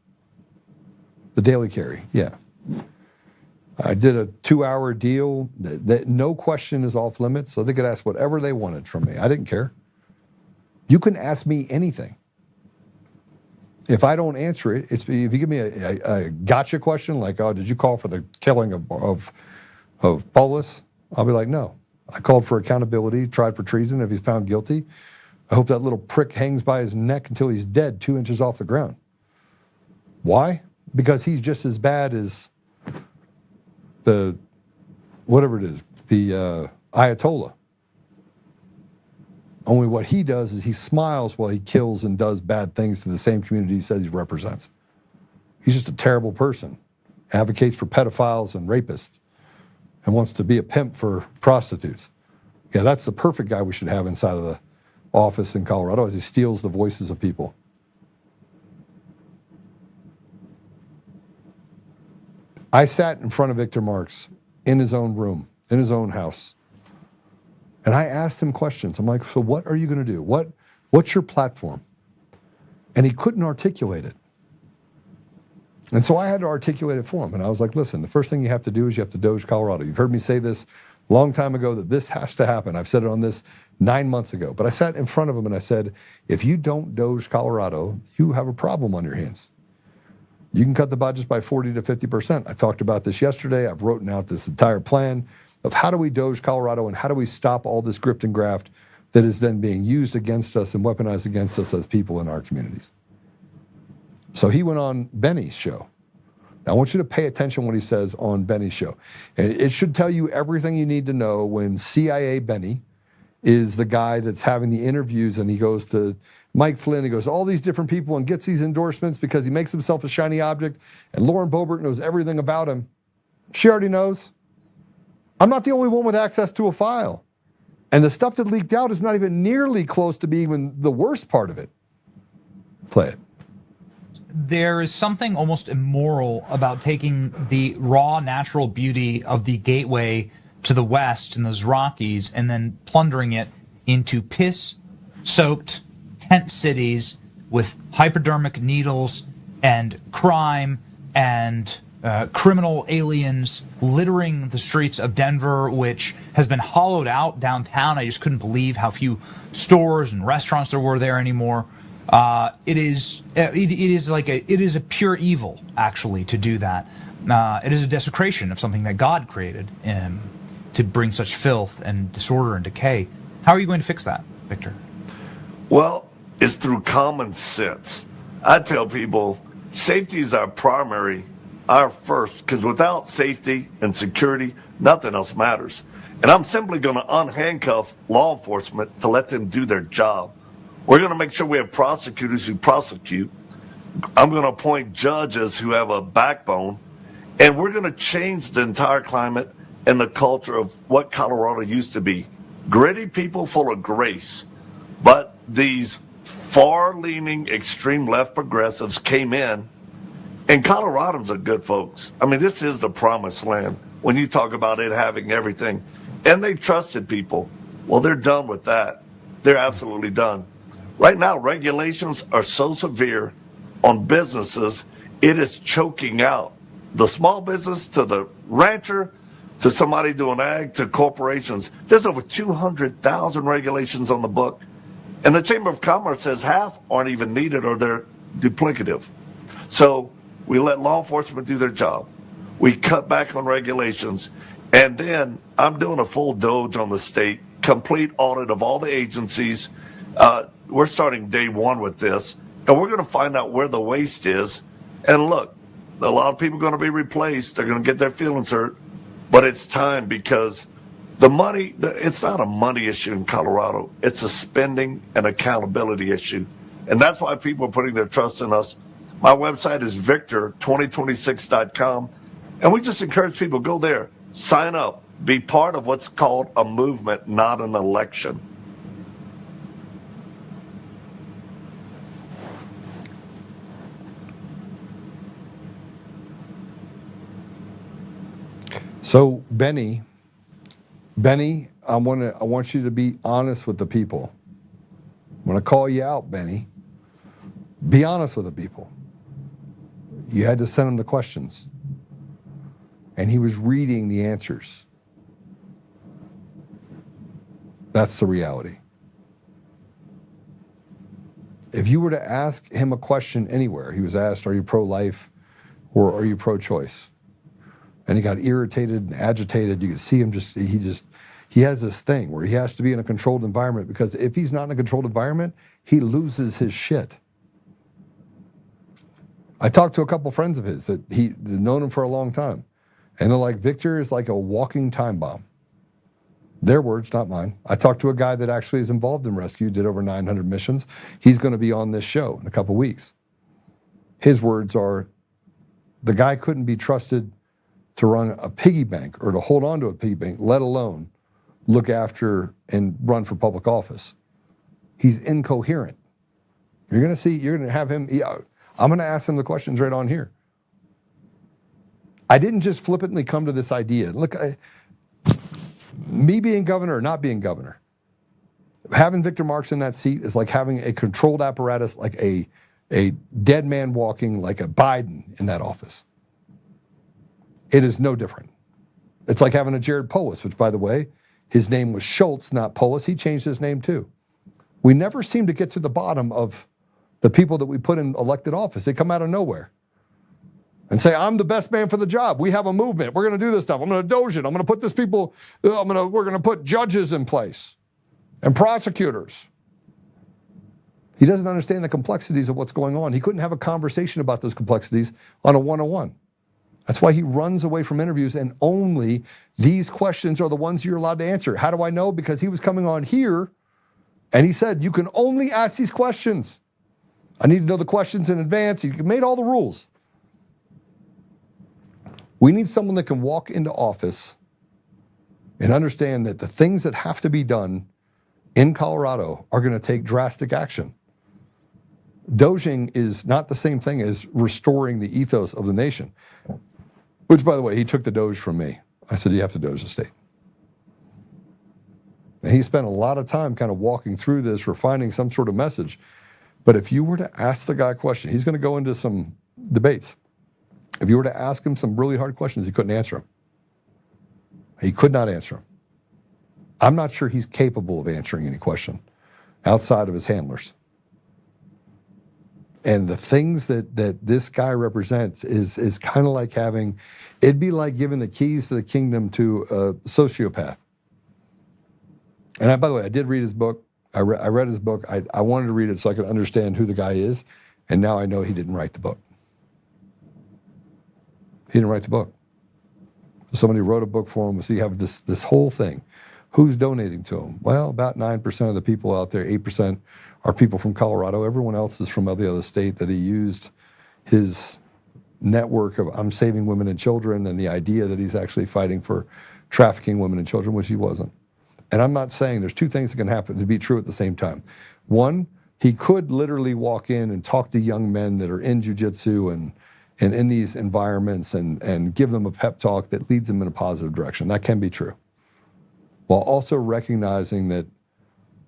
The Daily Carry, yeah. I did a 2-hour deal that no question is off limits, so they could ask whatever they wanted from me. I didn't care. You can ask me anything. If I don't answer it, if you give me a gotcha question, like, oh, did you call for the killing of Paulus? I'll be like, no. I called for accountability, tried for treason. If he's found guilty, I hope that little prick hangs by his neck until he's dead 2 inches off the ground. Why? Because he's just as bad as the, whatever it is, the Ayatollah. Only what he does is he smiles while he kills and does bad things to the same community he says he represents. He's just a terrible person. Advocates for pedophiles and rapists and wants to be a pimp for prostitutes. Yeah, that's the perfect guy we should have inside of the office in Colorado, as he steals the voices of people. I sat in front of Victor Marx in his own room, in his own house. And I asked him questions. I'm like, so what are you going to do? What's your platform? And he couldn't articulate it. And so I had to articulate it for him. And I was like, listen, the first thing you have to do is you have to doge Colorado. You've heard me say this a long time ago that this has to happen. I've said it on this 9 months ago. But I sat in front of him and I said, if you don't doge Colorado, you have a problem on your hands. You can cut the budgets by 40 to 50%. I talked about this yesterday. I've written out this entire plan of how do we doge Colorado and how do we stop all this grift and graft that is then being used against us and weaponized against us as people in our communities. So he went on Benny's show. Now I want you to pay attention what he says on Benny's show. And it should tell you everything you need to know when CIA Benny is the guy that's having the interviews, and he goes to Mike Flynn, he goes to all these different people and gets these endorsements because he makes himself a shiny object, and Lauren Boebert knows everything about him. She already knows. I'm not the only one with access to a file. And the stuff that leaked out is not even nearly close to being even the worst part of it. Play it. There is something almost immoral about taking the raw natural beauty of the gateway to the west and those Rockies and then plundering it into piss-soaked tent cities with hypodermic needles and crime and criminal aliens littering the streets of Denver, which has been hollowed out downtown. I just couldn't believe how few stores and restaurants there were there anymore. It is a pure evil, actually, to do that. It is a desecration of something that God created to bring such filth and disorder and decay. How are you going to fix that, Victor? Well, it's through common sense. I tell people, safety is our first, because without safety and security, nothing else matters. And I'm simply going to unhandcuff law enforcement to let them do their job. We're going to make sure we have prosecutors who prosecute. I'm going to appoint judges who have a backbone. And we're going to change the entire climate and the culture of what Colorado used to be. Gritty people full of grace. But these far-leaning, extreme left progressives came in. And Coloradans are good folks. I mean, this is the promised land when you talk about it having everything. And they trusted people. Well, they're done with that. They're absolutely done. Right now, regulations are so severe on businesses, it is choking out the small business to the rancher to somebody doing ag to corporations. There's over 200,000 regulations on the book. And the Chamber of Commerce says half aren't even needed or they're duplicative. So we let law enforcement do their job. We cut back on regulations. And then I'm doing a full doge on the state, complete audit of all the agencies. We're starting day one with this, and we're going to find out where the waste is. And look, a lot of people are going to be replaced. They're going to get their feelings hurt, but it's time because the money, it's not a money issue in Colorado. It's a spending and accountability issue. And that's why people are putting their trust in us. My website is victor2026.com. And we just encourage people, go there, sign up, be part of what's called a movement, not an election. So, Benny, I want you to be honest with the people. I'm going to call you out, Benny. Be honest with the people. You had to send him the questions. And he was reading the answers. That's the reality. If you were to ask him a question anywhere, he was asked, are you pro-life or are you pro-choice? And he got irritated and agitated. You could see him he has this thing where he has to be in a controlled environment, because if he's not in a controlled environment, he loses his shit. I talked to a couple friends of his that he'd known him for a long time. And they're like, Victor is like a walking time bomb. Their words, not mine. I talked to a guy that actually is involved in rescue, did over 900 missions. He's going to be on this show in a couple weeks. His words are, the guy couldn't be trusted to run a piggy bank or to hold on to a piggy bank, let alone look after and run for public office. He's incoherent. You're going to have him, I'm going to ask him the questions right on here. I didn't just flippantly come to this idea. Look, me being governor or not being governor, having Victor Marks in that seat is like having a controlled apparatus, like a dead man walking, like a Biden in that office. It is no different. It's like having a Jared Polis, which, by the way, his name was Schultz, not Polis. He changed his name too. We never seem to get to the bottom of the people that we put in elected office. They come out of nowhere and say, I'm the best man for the job. We have a movement. We're going to do this stuff. I'm going to doge it. I'm going to put this people, we're going to put judges in place and prosecutors. He doesn't understand the complexities of what's going on. He couldn't have a conversation about those complexities on a one-on-one. That's why he runs away from interviews, and only these questions are the ones you're allowed to answer. How do I know? Because he was coming on here and he said, you can only ask these questions. I need to know the questions in advance. He made all the rules. We need someone that can walk into office and understand that the things that have to be done in Colorado are going to take drastic action. Doging is not the same thing as restoring the ethos of the nation. Which, by the way, he took the Doge from me. I said, you have to Doge the state. And he spent a lot of time kind of walking through this, refining some sort of message. But if you were to ask the guy a question, he's going to go into some debates. If you were to ask him some really hard questions, he couldn't answer them. He could not answer them. I'm not sure he's capable of answering any question outside of his handlers. And the things that this guy represents is kind of like it'd be like giving the keys to the kingdom to a sociopath. And by the way, I did read his book. I read his book. I wanted to read it so I could understand who the guy is. And now I know he didn't write the book. He didn't write the book. Somebody wrote a book for him. So you have this whole thing. Who's donating to him? Well, about 9% of the people out there, 8% are people from Colorado. Everyone else is from every other state that he used his network of I'm saving women and children and the idea that he's actually fighting for trafficking women and children, which he wasn't. And I'm not saying there's two things that can happen to be true at the same time. One, he could literally walk in and talk to young men that are in jiu-jitsu and in these environments and give them a pep talk that leads them in a positive direction. That can be true. While also recognizing that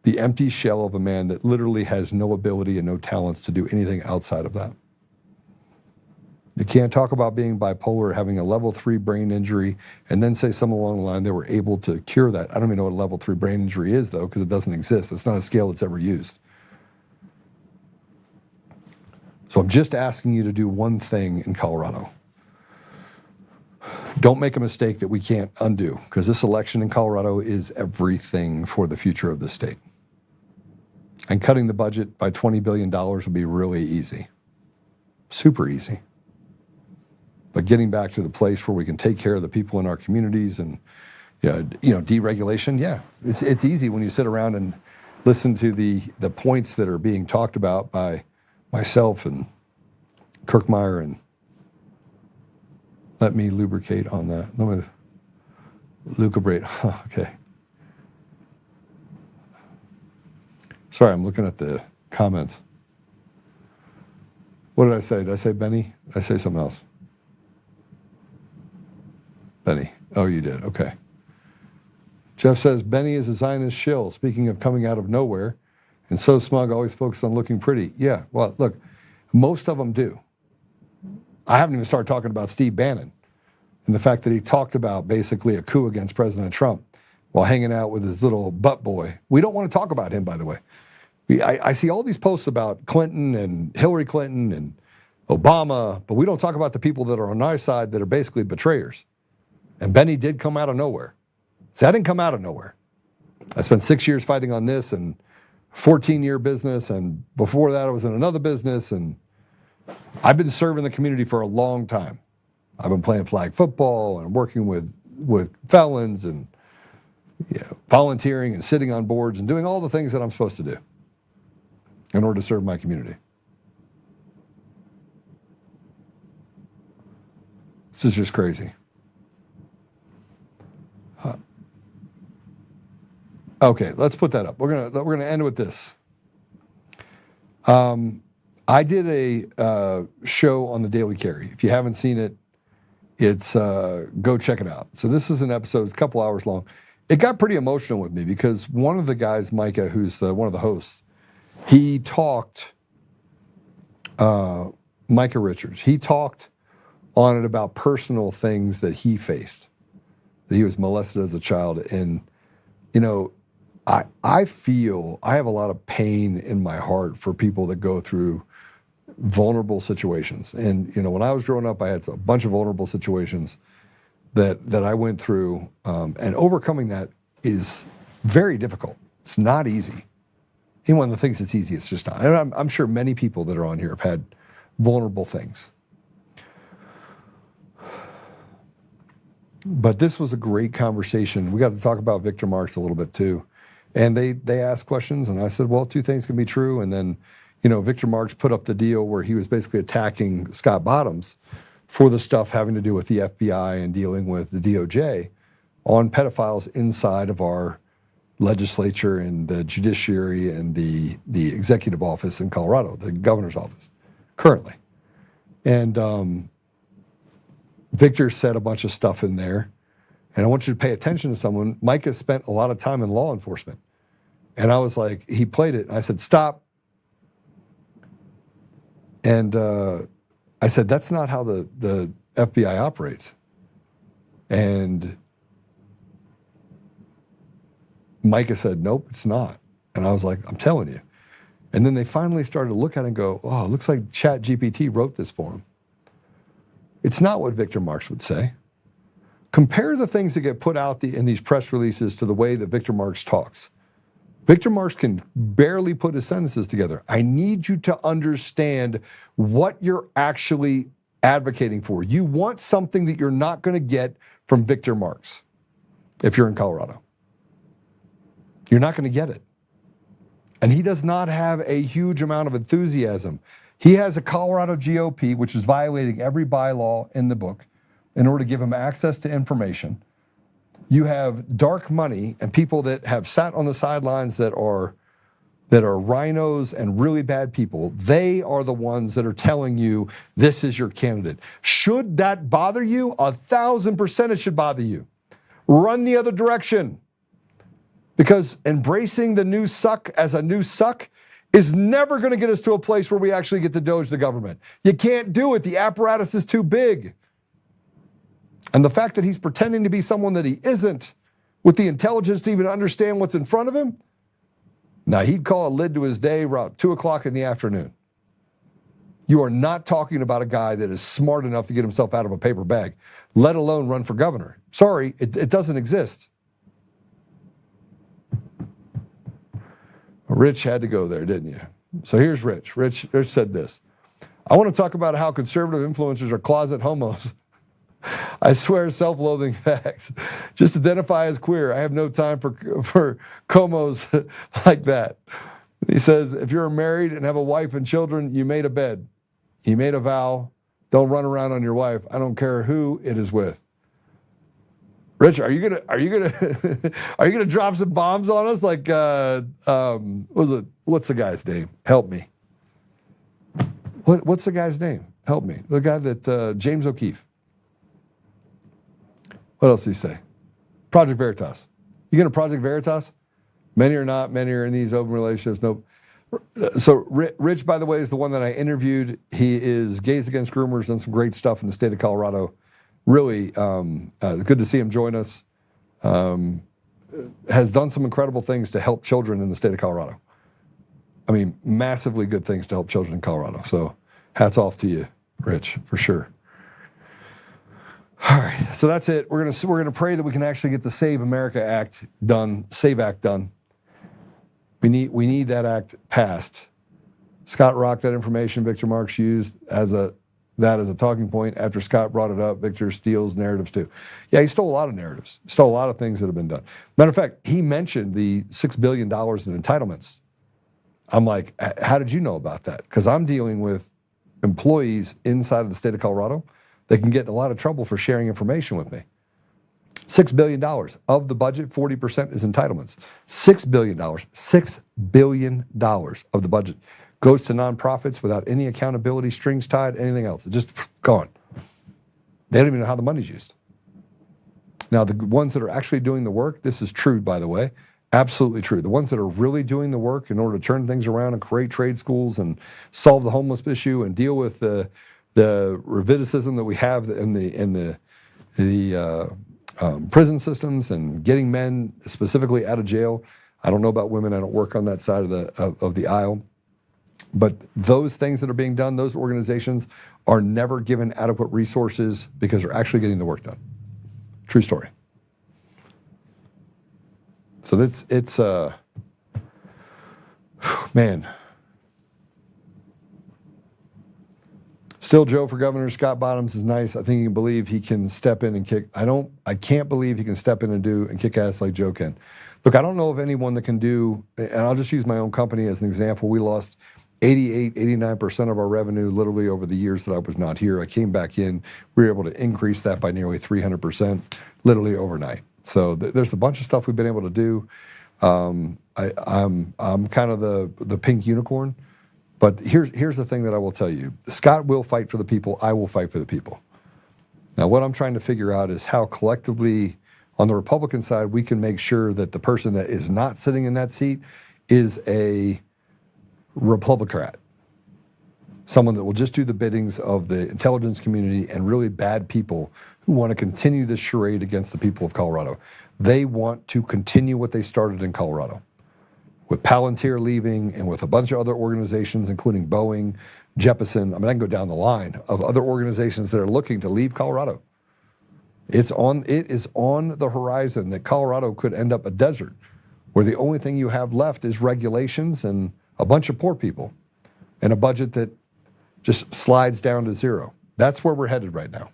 the empty shell of a man that literally has no ability and no talents to do anything outside of that. You can't talk about being bipolar, having a level 3 brain injury, and then say something along the line they were able to cure that. I don't even know what a level 3 brain injury is, though, because it doesn't exist. It's not a scale that's ever used. So I'm just asking you to do one thing in Colorado. Don't make a mistake that we can't undo, because this election in Colorado is everything for the future of the state. And cutting the budget by $20 billion would be really easy. Super easy. But getting back to the place where we can take care of the people in our communities and, deregulation, yeah. It's easy when you sit around and listen to the points that are being talked about by myself and Kirkmeyer, and let me lubricate on that. Let me lucubrate. Okay. Sorry, I'm looking at the comments. What did I say? Did I say Benny? Did I say something else? Benny. Oh, you did. Okay. Jeff says, Benny is a Zionist shill. Speaking of coming out of nowhere, and so smug, always focused on looking pretty. Yeah, well, look, most of them do. I haven't even started talking about Steve Bannon and the fact that he talked about basically a coup against President Trump while hanging out with his little butt boy. We don't want to talk about him, by the way. I see all these posts about Clinton and Hillary Clinton and Obama, but we don't talk about the people that are on our side that are basically betrayers. And Benny did come out of nowhere. See, I didn't come out of nowhere. I spent 6 years fighting on this and 14-year business, and before that I was in another business, and I've been serving the community for a long time. I've been playing flag football and working with felons and volunteering and sitting on boards and doing all the things that I'm supposed to do in order to serve my community. This is just crazy. Okay, let's put that up. We're gonna end with this. I did a show on the Daily Carry. If you haven't seen it, it's go check it out. So this is an episode. It's a couple hours long. It got pretty emotional with me because one of the guys, Micah, who's one of the hosts, he talked. Micah Richards. He talked on it about personal things that he faced. That he was molested as a child, and I feel I have a lot of pain in my heart for people that go through vulnerable situations. And when I was growing up, I had a bunch of vulnerable situations that I went through, and overcoming that is very difficult. It's not easy. Anyone that thinks it's easy, it's just not. And I'm sure many people that are on here have had vulnerable things. But this was a great conversation. We got to talk about Victor Marx a little bit too. And they asked questions, and I said, well, two things can be true. And then, Victor Marx put up the deal where he was basically attacking Scott Bottoms for the stuff having to do with the FBI and dealing with the DOJ on pedophiles inside of our legislature and the judiciary and the executive office in Colorado, the governor's office, currently. And Victor said a bunch of stuff in there. And I want you to pay attention to someone. Mike has spent a lot of time in law enforcement. And I was like, he played it. And I said, stop. And I said, that's not how the FBI operates. And Micah said, nope, it's not. And I was like, I'm telling you. And then they finally started to look at it and go, oh, it looks like ChatGPT wrote this for him. It's not what Victor Marx would say. Compare the things that get put out in these press releases to the way that Victor Marx talks. Victor Marx can barely put his sentences together. I need you to understand what you're actually advocating for. You want something that you're not going to get from Victor Marx if you're in Colorado. You're not going to get it. And he does not have a huge amount of enthusiasm. He has a Colorado GOP, which is violating every bylaw in the book in order to give him access to information. You have dark money and people that have sat on the sidelines that are rhinos and really bad people. They are the ones that are telling you this is your candidate. Should that bother you? 1,000% it should bother you. Run the other direction. Because embracing the new suck as a new suck is never going to get us to a place where we actually get to doge the government. You can't do it. The apparatus is too big. And the fact that he's pretending to be someone that he isn't, with the intelligence to even understand what's in front of him, now he'd call a lid to his day around 2 o'clock in the afternoon. You are not talking about a guy that is smart enough to get himself out of a paper bag, let alone run for governor. Sorry, it doesn't exist. Rich had to go there, didn't you? So here's Rich. Rich said this. I want to talk about how conservative influencers are closet homos. I swear, self-loathing facts. Just identify as queer. I have no time for comos like that. He says, if you're married and have a wife and children, you made a bed. You made a vow. Don't run around on your wife. I don't care who it is with. Rich, are you gonna drop some bombs on us? Like, what's the guy's name? Help me. What's the guy's name? Help me. The guy that James O'Keefe. What else did he say? Project Veritas. You get a Project Veritas? Many are not. Many are in these open relationships. Nope. So Rich, by the way, is the one that I interviewed. He is Gays Against Groomers, done some great stuff in the state of Colorado. Really good to see him join us. Has done some incredible things to help children in the state of Colorado. I mean, massively good things to help children in Colorado. So hats off to you, Rich, for sure. All right, so that's it. We're gonna pray that we can actually get the Save America Act done, Save Act done. We need that act passed. Scott rocked that information Victor Marx used as a talking point. After Scott brought it up, Victor steals narratives too. Yeah, he stole a lot of narratives. Stole a lot of things that have been done. Matter of fact, he mentioned the $6 billion in entitlements. I'm like, how did you know about that? Because I'm dealing with employees inside of the state of Colorado that can get in a lot of trouble for sharing information with me. $6 billion of the budget, 40% is entitlements. $6 billion of the budget goes to nonprofits without any accountability, strings tied, anything else. It's just gone. They don't even know how the money's used. Now, the ones that are actually doing the work, this is true, by the way, absolutely true. The ones that are really doing the work in order to turn things around and create trade schools and solve the homeless issue and deal with the recidivism that we have in the prison systems and getting men specifically out of jail. I don't know about women. I don't work on that side of the aisle. But those things that are being done, those organizations are never given adequate resources because they're actually getting the work done. True story. So it's man. Still, Joe for governor. Scott Bottoms is nice. I think he can believe he can step in and kick. I can't believe he can step in and kick ass like Joe can. Look, I don't know of anyone that can do, and I'll just use my own company as an example. We lost 88, 89% of our revenue literally over the years that I was not here. I came back in. We were able to increase that by nearly 300%, literally overnight. So there's a bunch of stuff we've been able to do. I'm kind of the pink unicorn. But here's the thing that I will tell you. Scott will fight for the people. I will fight for the people. Now, what I'm trying to figure out is how collectively on the Republican side we can make sure that the person that is not sitting in that seat is a Republican, someone that will just do the biddings of the intelligence community and really bad people who want to continue this charade against the people of Colorado. They want to continue what they started in Colorado. With Palantir leaving and with a bunch of other organizations, including Boeing, Jeppesen, I can go down the line of other organizations that are looking to leave Colorado. It is on the horizon that Colorado could end up a desert where the only thing you have left is regulations and a bunch of poor people and a budget that just slides down to zero. That's where we're headed right now.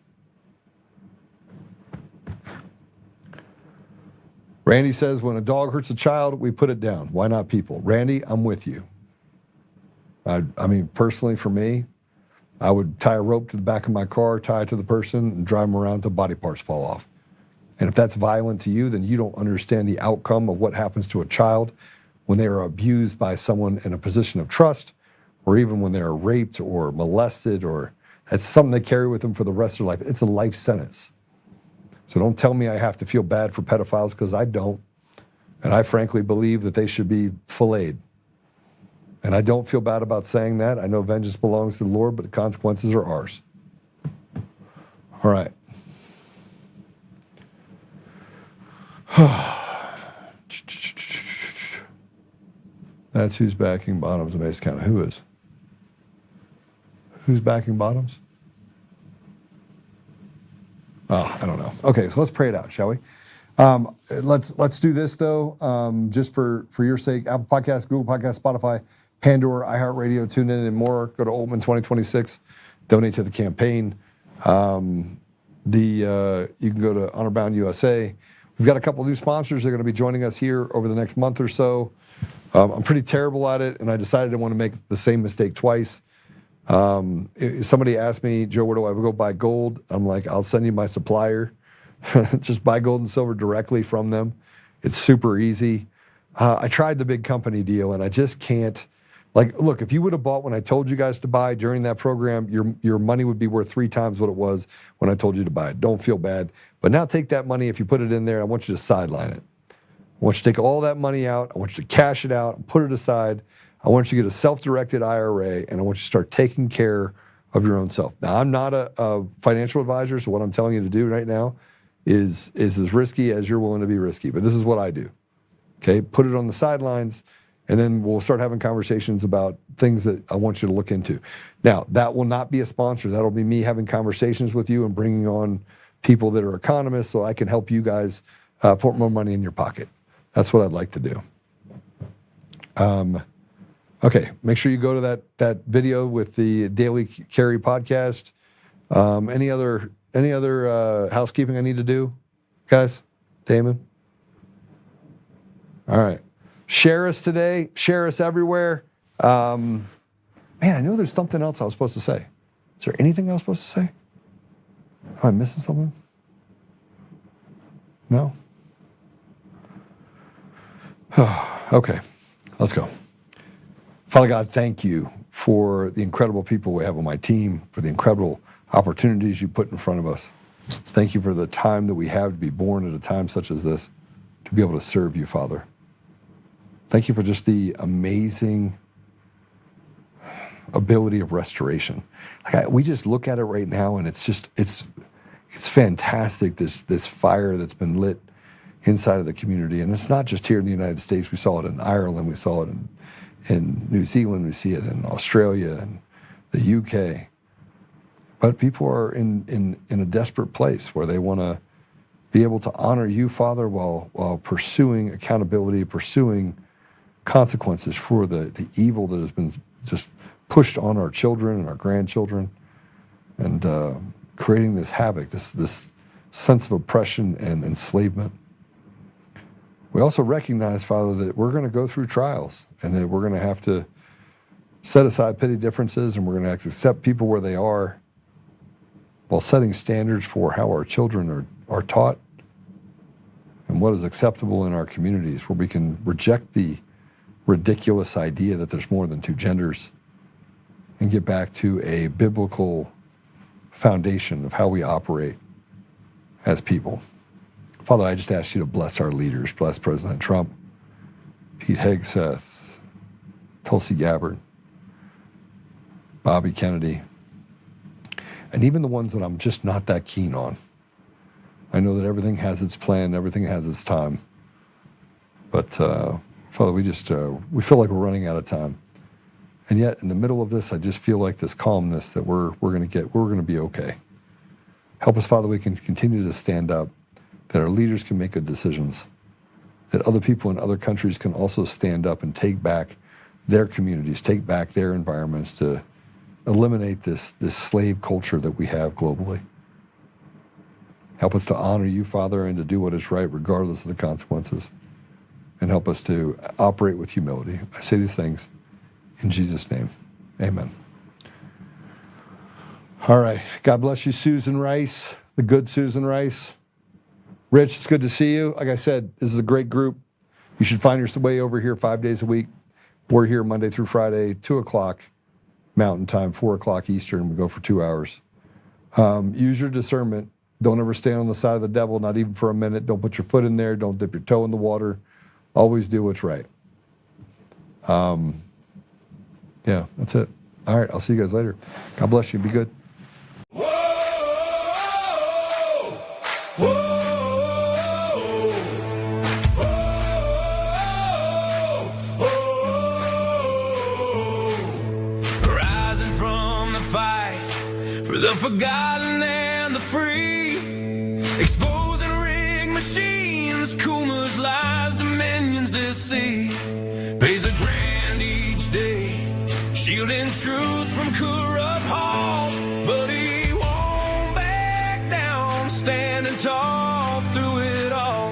Randy says, when a dog hurts a child, we put it down. Why not people? Randy, I'm with you. I mean, personally, for me, I would tie a rope to the back of my car, tie it to the person, and drive them around until body parts fall off. And if that's violent to you, then you don't understand the outcome of what happens to a child when they are abused by someone in a position of trust, or even when they are raped or molested, or that's something they carry with them for the rest of their life. It's a life sentence. So don't tell me I have to feel bad for pedophiles, because I don't. And I frankly believe that they should be filleted. And I don't feel bad about saying that. I know vengeance belongs to the Lord, but the consequences are ours. All right. That's who's backing bottoms in base count. Who is? Who's backing bottoms? Oh, I don't know. Okay, so let's pray it out, shall we? Let's do this though, just for your sake. Apple Podcasts, Google Podcasts, Spotify, Pandora, iHeartRadio, TuneIn, and more. Go to Oltmann 2026. Donate to the campaign. You can go to Honor Bound USA. We've got a couple new sponsors that are going to be joining us here over the next month or so. I'm pretty terrible at it, and I decided I want to make the same mistake twice. Somebody asked me, Joe, where do I go buy gold? I'm like, I'll send you my supplier. Just buy gold and silver directly from them. It's super easy. I tried the big company deal, and I just can't. Like, look, if you would have bought when I told you guys to buy during that program, your money would be worth 3 times what it was when I told you to buy it. Don't feel bad. But now take that money, if you put it in there, I want you to sideline it. I want you to take all that money out. I want you to cash it out and put it aside. I want you to get a self-directed IRA, and I want you to start taking care of your own self. Now, I'm not a financial advisor, so what I'm telling you to do right now is as risky as you're willing to be risky. But this is what I do. Okay, put it on the sidelines, and then we'll start having conversations about things that I want you to look into. Now, that will not be a sponsor. That'll be me having conversations with you and bringing on people that are economists so I can help you guys put more money in your pocket. That's what I'd like to do. Okay, make sure you go to that video with the Daily Carry podcast. Any other housekeeping I need to do, guys? Damon? All right. Share us today. Share us everywhere. Man, I know there's something else I was supposed to say. Is there anything I was supposed to say? Am I missing something? No? Okay, let's go. Father God, thank you for the incredible people we have on my team, for the incredible opportunities you put in front of us. Thank you for the time that we have to be born at a time such as this, to be able to serve you, Father. Thank you for just the amazing ability of restoration. We just look at it right now, and it's fantastic, this fire that's been lit inside of the community. And it's not just here in the United States. We saw it in Ireland. We saw it in New Zealand. We see it in Australia and the UK. But people are in a desperate place where they want to be able to honor you, Father, while pursuing accountability, pursuing consequences for the evil that has been just pushed on our children and our grandchildren, and creating this havoc, this sense of oppression and enslavement. We also recognize, Father, that we're going to go through trials, and that we're going to have to set aside petty differences, and we're going to have to accept people where they are, while setting standards for how our children are taught and what is acceptable in our communities, where we can reject the ridiculous idea that there's more than 2 genders and get back to a biblical foundation of how we operate as people. Father, I just ask you to bless our leaders. Bless President Trump, Pete Hegseth, Tulsi Gabbard, Bobby Kennedy, and even the ones that I'm just not that keen on. I know that everything has its plan, everything has its time. But Father, we feel like we're running out of time. And yet, in the middle of this, I just feel like this calmness that we're going to be okay. Help us, Father, we can continue to stand up, that our leaders can make good decisions, that other people in other countries can also stand up and take back their communities, take back their environments to eliminate this slave culture that we have globally. Help us to honor you, Father, and to do what is right regardless of the consequences. And help us to operate with humility. I say these things in Jesus' name. Amen. All right. God bless you, Susan Rice, the good Susan Rice. Rich, it's good to see you. Like I said, this is a great group. You should find your way over here 5 days a week. We're here Monday through Friday, 2 o'clock Mountain Time, 4 o'clock Eastern. We go for 2 hours. Use your discernment. Don't ever stand on the side of the devil, not even for a minute. Don't put your foot in there. Don't dip your toe in the water. Always do what's right. Yeah, that's it. All right, I'll see you guys later. God bless you. Be good. Rising from the fight for the forgotten and the free, exposing rigged machines, Kuma's lies, Dominion's deceit, pays a grand each day, shielding truth from corrupt halls, but he won't back down, standing tall through it all.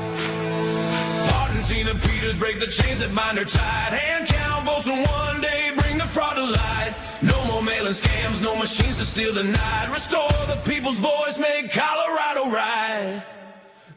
Argentina Peters break the chains that bind her tight, hand count votes and one day bring the fraud to light. No more mailing scams, no machines to steal the night. Restore the people's voice, make Colorado right.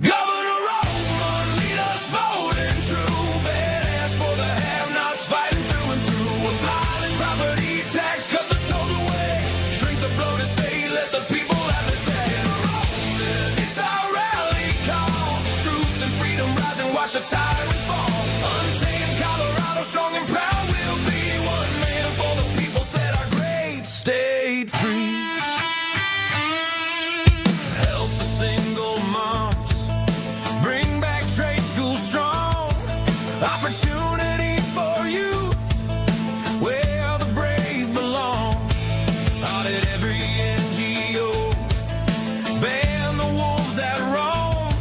Governor Oltmann, lead us bold and true. Badass for the have-nots, fighting through and through. Abolish property tax, cut the tolls away. Shrink the bloated state, let the people have their say. Rolling, it's our rally call. Truth and freedom rise and watch the tyrants fall. Untamed Colorado, strong and proud, we'll be one man for the people. Set our great state free. Help the single moms, bring back trade school strong. Opportunity for youth, where the brave belong. Audit every NGO, ban the wolves that roam.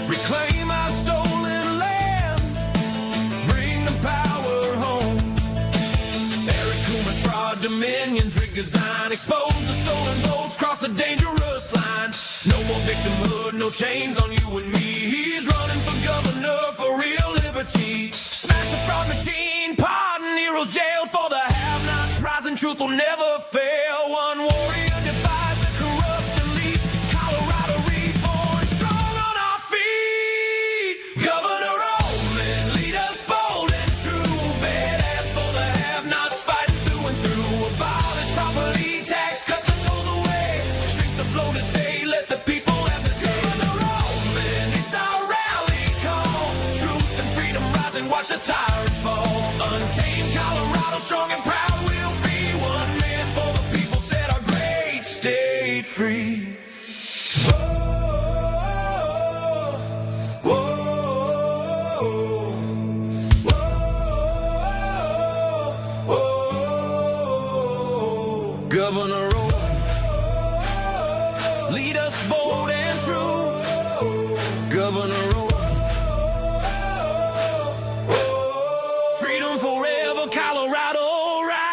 Reclaim our stolen land, bring the power home. Eric Kuma's fraud, Dominion's rigged design, expose the stolen votes, cross a dangerous line. No more victimhood, no chains on you and me. He's running for governor for real liberty. Smash the fraud machine, pardon heroes jailed for the have-nots. Rising truth will never fail. One warrior defies the corrupt elite. Colorado reborn, strong on our feet. Governor Oltmann, lead us bold and true. Badass for the have-nots, fighting through and through. Abolish property tax, cut the tolls away. Shrink the bloated state, let the people have the say. Governor Oltmann, it's our rally call. Truth and freedom rise and watch the tyrants fall. Untamed Colorado, strong and proud, we'll be one man for the people. Set our great state free. Governor Oltmann, lead us bold and true. Governor Oltmann, freedom forever, Colorado rise.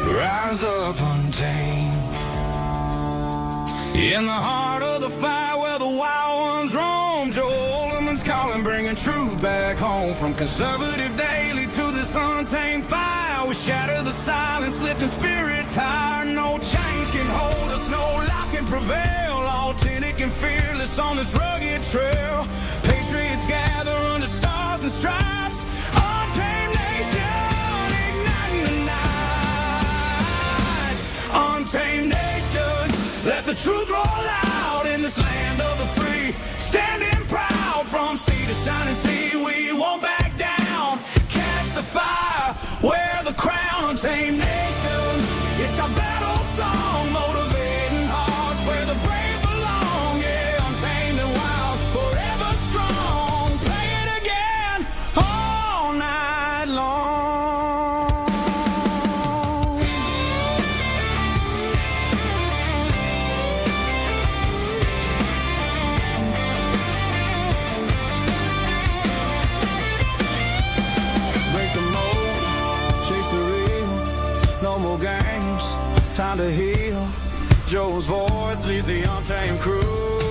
Rise up untamed, in the heart of the fight where the wild ones roam. Joe Oltmann's calling, bringing truth back home. From conservative daily to this untamed fire, we shatter the silence, lifting spirits higher. No chains can hold us, no lies can prevail. Authentic and fearless on this rugged trail. Patriots gather under stars and stripes. Untamed nation, igniting the night. Untamed nation, let the truth roll out in this land of the free. Standing proud from sea to shining sea, we won't back down. Catch the fire, wear the crown, untamed nation. It's our battle song, motivating hearts where the brave belong. Yeah, untamed and wild, forever strong. Play it again all night long. Break the mold, chase the real, no more games, time to heal. Joe's voice leads the untamed crew.